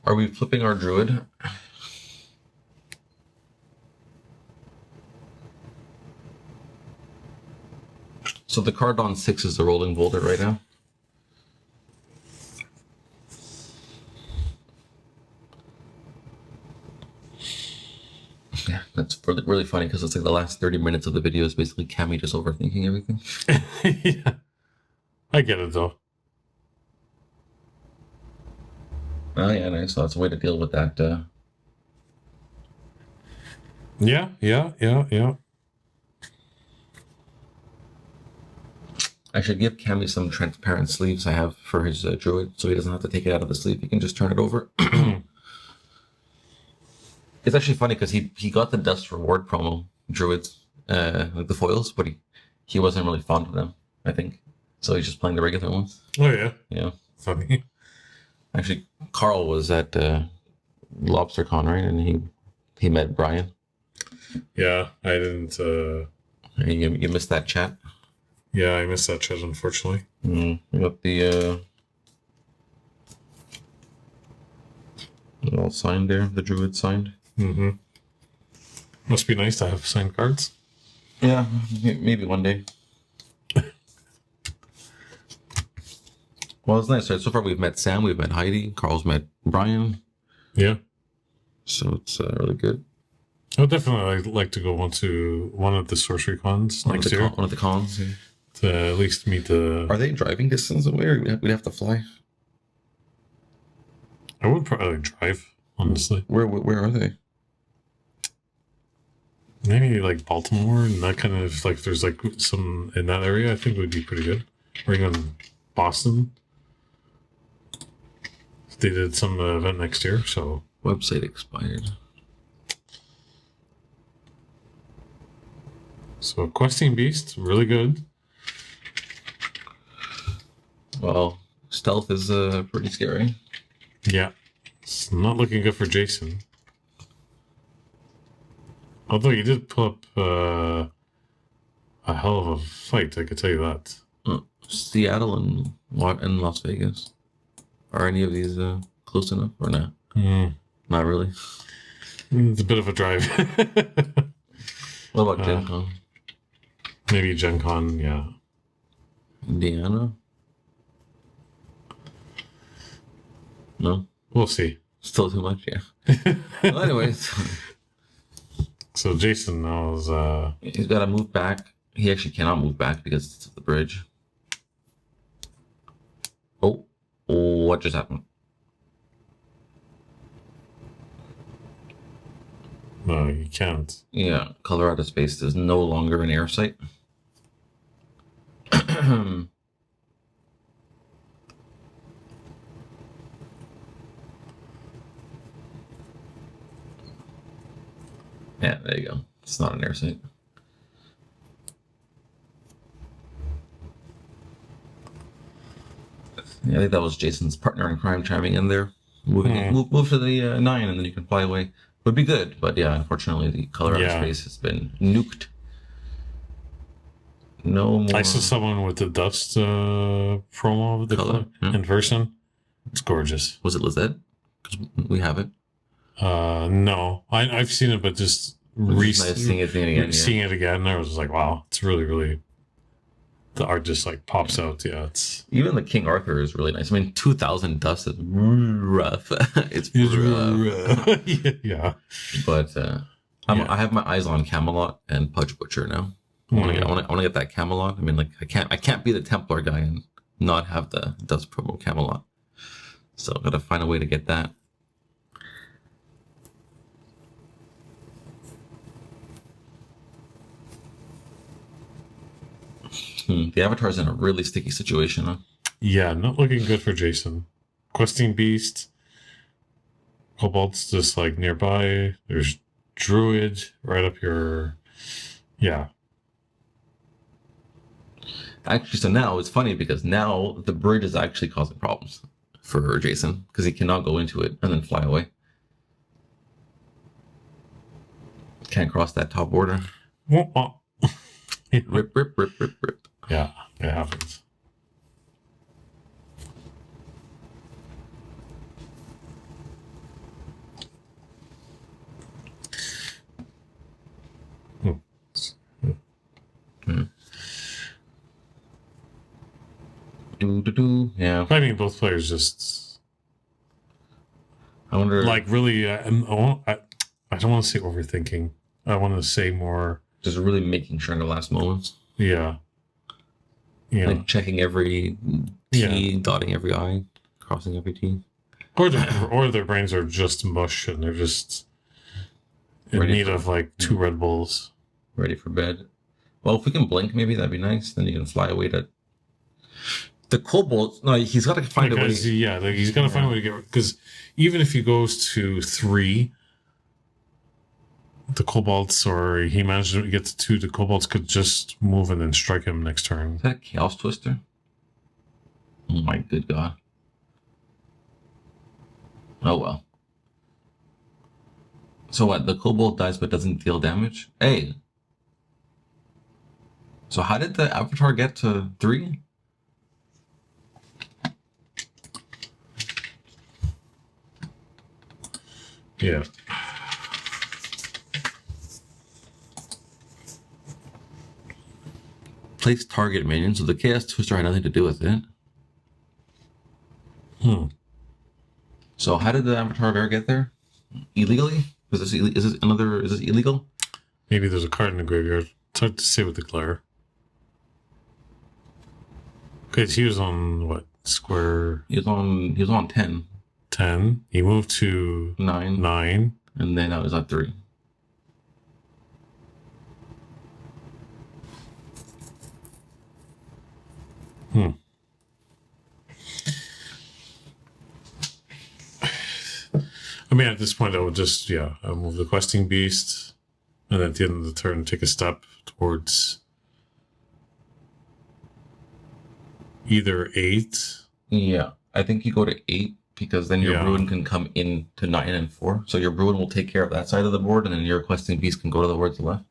Are we flipping our Druid? So the card on 6 is the Rolling Boulder right now. Yeah, that's really, really funny because it's like the last 30 minutes of the video is basically Kamy just overthinking everything. Yeah. I get it, though. Oh, yeah, nice. So that's a way to deal with that. Yeah. I should give Kamy some transparent sleeves I have for his Druid, so he doesn't have to take it out of the sleeve. He can just turn it over. It's actually funny because he got the Dust Reward promo Druids, like the foils, but he wasn't really fond of them, I think. So he's just playing the regular ones. Oh, yeah. Yeah. Funny. Actually, Carl was at LobsterCon, right? And he met Brian. Yeah, I didn't. You missed that chat. Yeah, I missed that chat, unfortunately. We got the all signed there. The Druid signed. Mm-hmm. Must be nice to have signed cards. Yeah, maybe one day. Well, it's nice. Right? So far, we've met Sam, we've met Heidi, Carl's met Brian. Yeah. So it's really good. I would definitely like to go to one of the sorcery cons next year. One of the cons. Yeah. To at least meet the... Are they driving distance away, or we'd have to fly? I would probably drive, honestly. Where are they? Maybe like Baltimore and that kind of, like, there's like some in that area. I think would be pretty good. Or even Boston. They did some event next year, so... Website expired. So Questing Beast, really good. Well, stealth is pretty scary. Yeah. It's not looking good for Jason. Although he did pull up a hell of a fight, I could tell you that. Seattle and Las Vegas. Are any of these close enough or not? Not really. It's a bit of a drive. What about Gen Con? Maybe Gen Con, yeah. Indiana? No? We'll see. Still too much, yeah. Well, anyways. So Jason knows... He's got to move back. He actually cannot move back because it's the bridge. Oh, what just happened? No, you can't. Yeah, Colorado Space is no longer an air site. Yeah, there you go. It's not an air site. Yeah, I think that was Jason's partner in crime chiming in there. Move to the 9 and then you can fly away. Would be good, but yeah, unfortunately the Colorado Space has been nuked. No more. I saw someone with the dust promo of the color in person. It's gorgeous. Was it Lizette? Because we have it. No, I've seen it, but just seeing it again. I was just like, wow, it's really, really. The art just like pops out. Yeah, it's even the King Arthur is really nice. I mean, 2000 dust is rough. It's rough. Yeah. But I have my eyes on Camelot and Pudge Butcher now. I want to get that Camelot. I mean, like I can't be the Templar guy and not have the dust promo Camelot. So I gotta find a way to get that. The Avatar's in a really sticky situation, huh? Yeah, not looking good for Jason. Questing Beast. Cobalt's just like nearby. There's Druid right up your... Yeah. Actually, so now it's funny because now the bridge is actually causing problems for Jason because he cannot go into it and then fly away. Can't cross that top border. Rip. Yeah, it happens. Yeah. I mean, both players just... I wonder... Like, really, I don't want to say overthinking. I want to say more... Just really making sure in the last moments. Yeah. Yeah. Like checking every T, dotting every I, crossing every T. Or their brains are just mush and they're just in need of like 2 Red Bulls. Ready for bed. Well, if we can blink, maybe that'd be nice. Then you can fly away to... The Cobalt... No, he's got to find a way... Yeah, like he's got to find a way to get... Because even if he goes to 3... The Cobalts, or he managed to get to 2, the Cobalts could just move and then strike him next turn. Is that a Chaos Twister? Oh my good god. Oh well. So what? The kobold dies but doesn't deal damage? Hey. So how did the avatar get to 3? Yeah. Place target minion, so the Chaos Twister had nothing to do with it. So how did the avatar ever get there? Illegally? Is this illegal? Maybe there's a card in the graveyard. It's hard to say with the glare. Okay, so he was on what? Square He was on 10. 10. He moved to 9. And then I was at 3. I mean, at this point, I would just, I'll move the questing beast, and then at the end of the turn, take a step towards either 8. Yeah, I think you go to 8 because then your Druid can come in to 9 and 4. So your Druid will take care of that side of the board, and then your questing beast can go to the towards the left.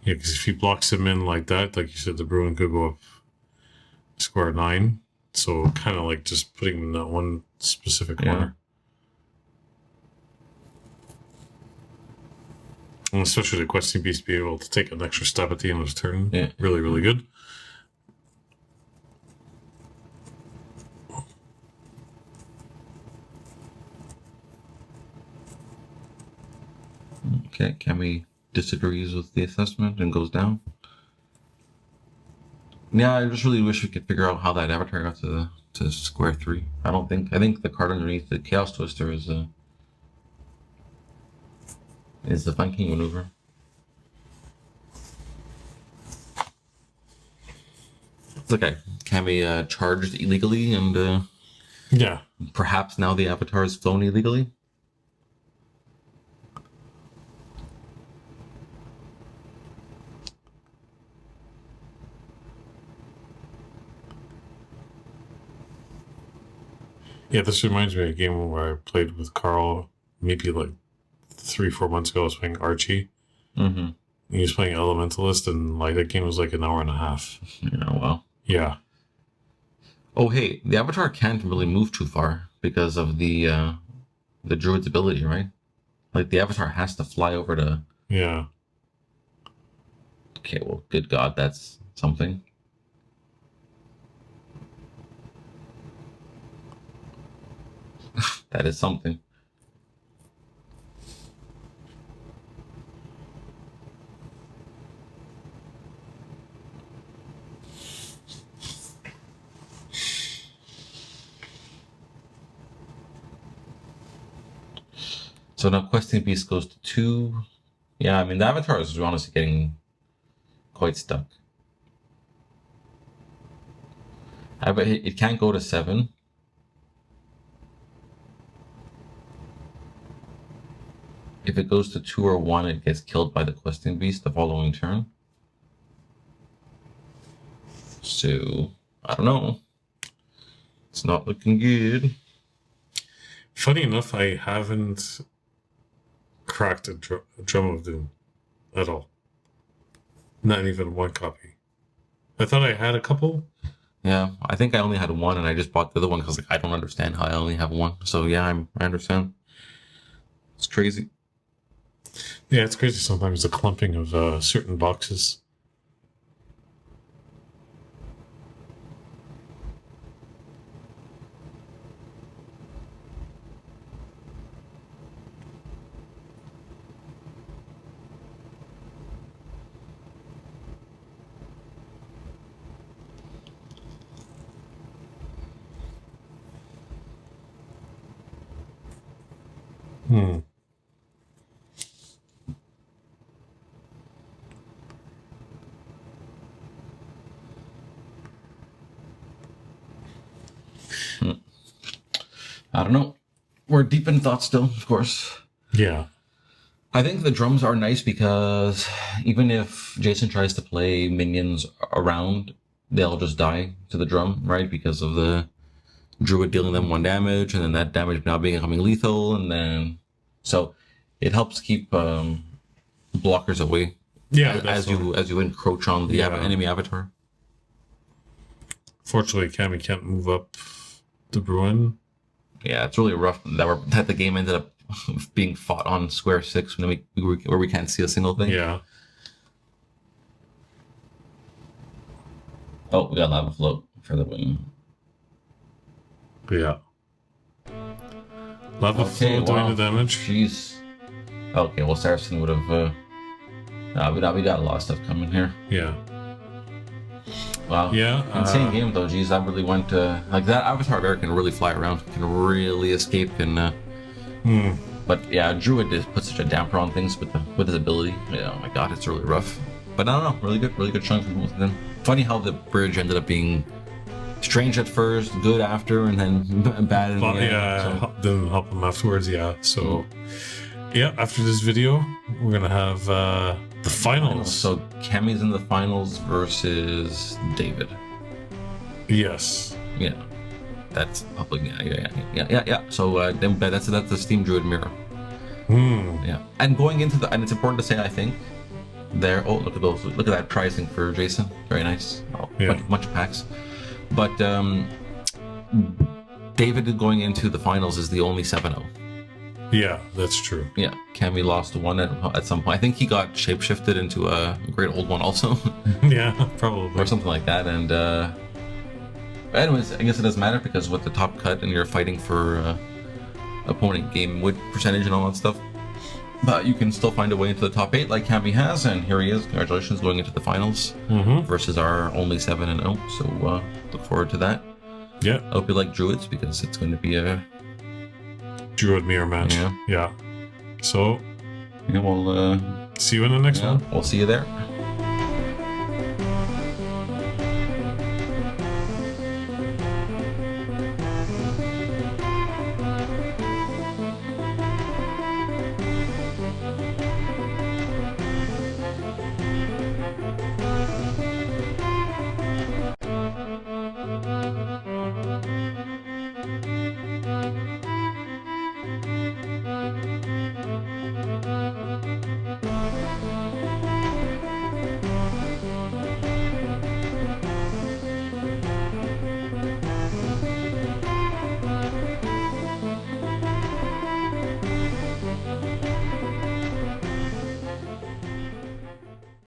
Yeah, because if he blocks him in like that, like you said, the Bruin could go up square 9. So kind of like just putting him in that one specific corner. And especially the questing beast being able to take an extra step at the end of his turn. Yeah. Really, really good. Okay, Kamy disagrees with the assessment and goes down. Yeah, I just really wish we could figure out how that avatar got to square 3. I think the card underneath the Chaos Twister is the flanking maneuver. It's okay. Kamy charged illegally, and perhaps now the avatar is flown illegally. Yeah, this reminds me of a game where I played with Carl maybe like 3-4 months ago. I was playing Archie. Mm-hmm. He was playing Elementalist, and like that game was like an hour and a half. Yeah, well. Yeah. Oh, hey, the avatar can't really move too far because of the Druid's ability, right? Like the avatar has to fly over to. Yeah. Okay, well, good God, that's something. That is something. So now questing beast goes to 2. Yeah, I mean the avatar is honestly getting quite stuck. But it can't go to 7. If it goes to 2 or 1, it gets killed by the questing beast the following turn. So, I don't know. It's not looking good. Funny enough, I haven't cracked a Drum of Doom at all. Not even one copy. I thought I had a couple. Yeah, I think I only had 1, and I just bought the other one because I don't understand how I only have 1. So yeah, I understand. It's crazy. Yeah, it's crazy sometimes the clumping of certain boxes. I don't know. We're deep in thought still, of course. Yeah. I think the drums are nice because even if Jason tries to play minions around, they'll just die to the drum, right? Because of the Druid dealing them 1 damage, and then that damage now becoming lethal, and then... So it helps keep blockers away. Yeah, as you encroach on the enemy avatar. Fortunately, Kamy can't move up the Bruin. Yeah, it's really rough that the game ended up being fought on square 6 where we can't see a single thing. Yeah. Oh, we got lava float for the win. Yeah. Lava float doing the damage. Jeez. Okay, well, Saracen would have. We got a lot of stuff coming here. Yeah. Wow. Yeah. Insane game though. Jeez, that really went like that. Avatar Bear can really fly around, can really escape, and. But yeah, Druid put such a damper on things with his ability. Yeah, oh my god, it's really rough. But I don't know, really good chunk from both of them. Funny how the bridge ended up being strange at first, good after, and then bad in the end. Yeah, didn't help him afterwards. Yeah, so yeah, after this video, we're gonna have the finals. So Kamy's in the finals versus David. Yes. Yeah. That's public. Yeah. So then that's the Steam Druid mirror. Yeah. And going into and it's important to say, I think, there. Oh, look at those! Look at that pricing for Jason. Very nice. Oh, yeah. Bunch of packs. But David going into the finals is the only 7-0. Yeah, that's true. Yeah, Kamy lost one at some point. I think he got shapeshifted into a great old one also. Yeah, probably. Or something like that. And anyways, I guess it doesn't matter because with the top cut and you're fighting for opponent game win percentage and all that stuff. But you can still find a way into the top 8 like Kamy has, and here he is. Congratulations, going into the finals versus our only 7-0. So look forward to that. Yeah. I hope you like Druids because it's going to be a Druid mirror match. Yeah. So we'll see you in the next one. We'll see you there.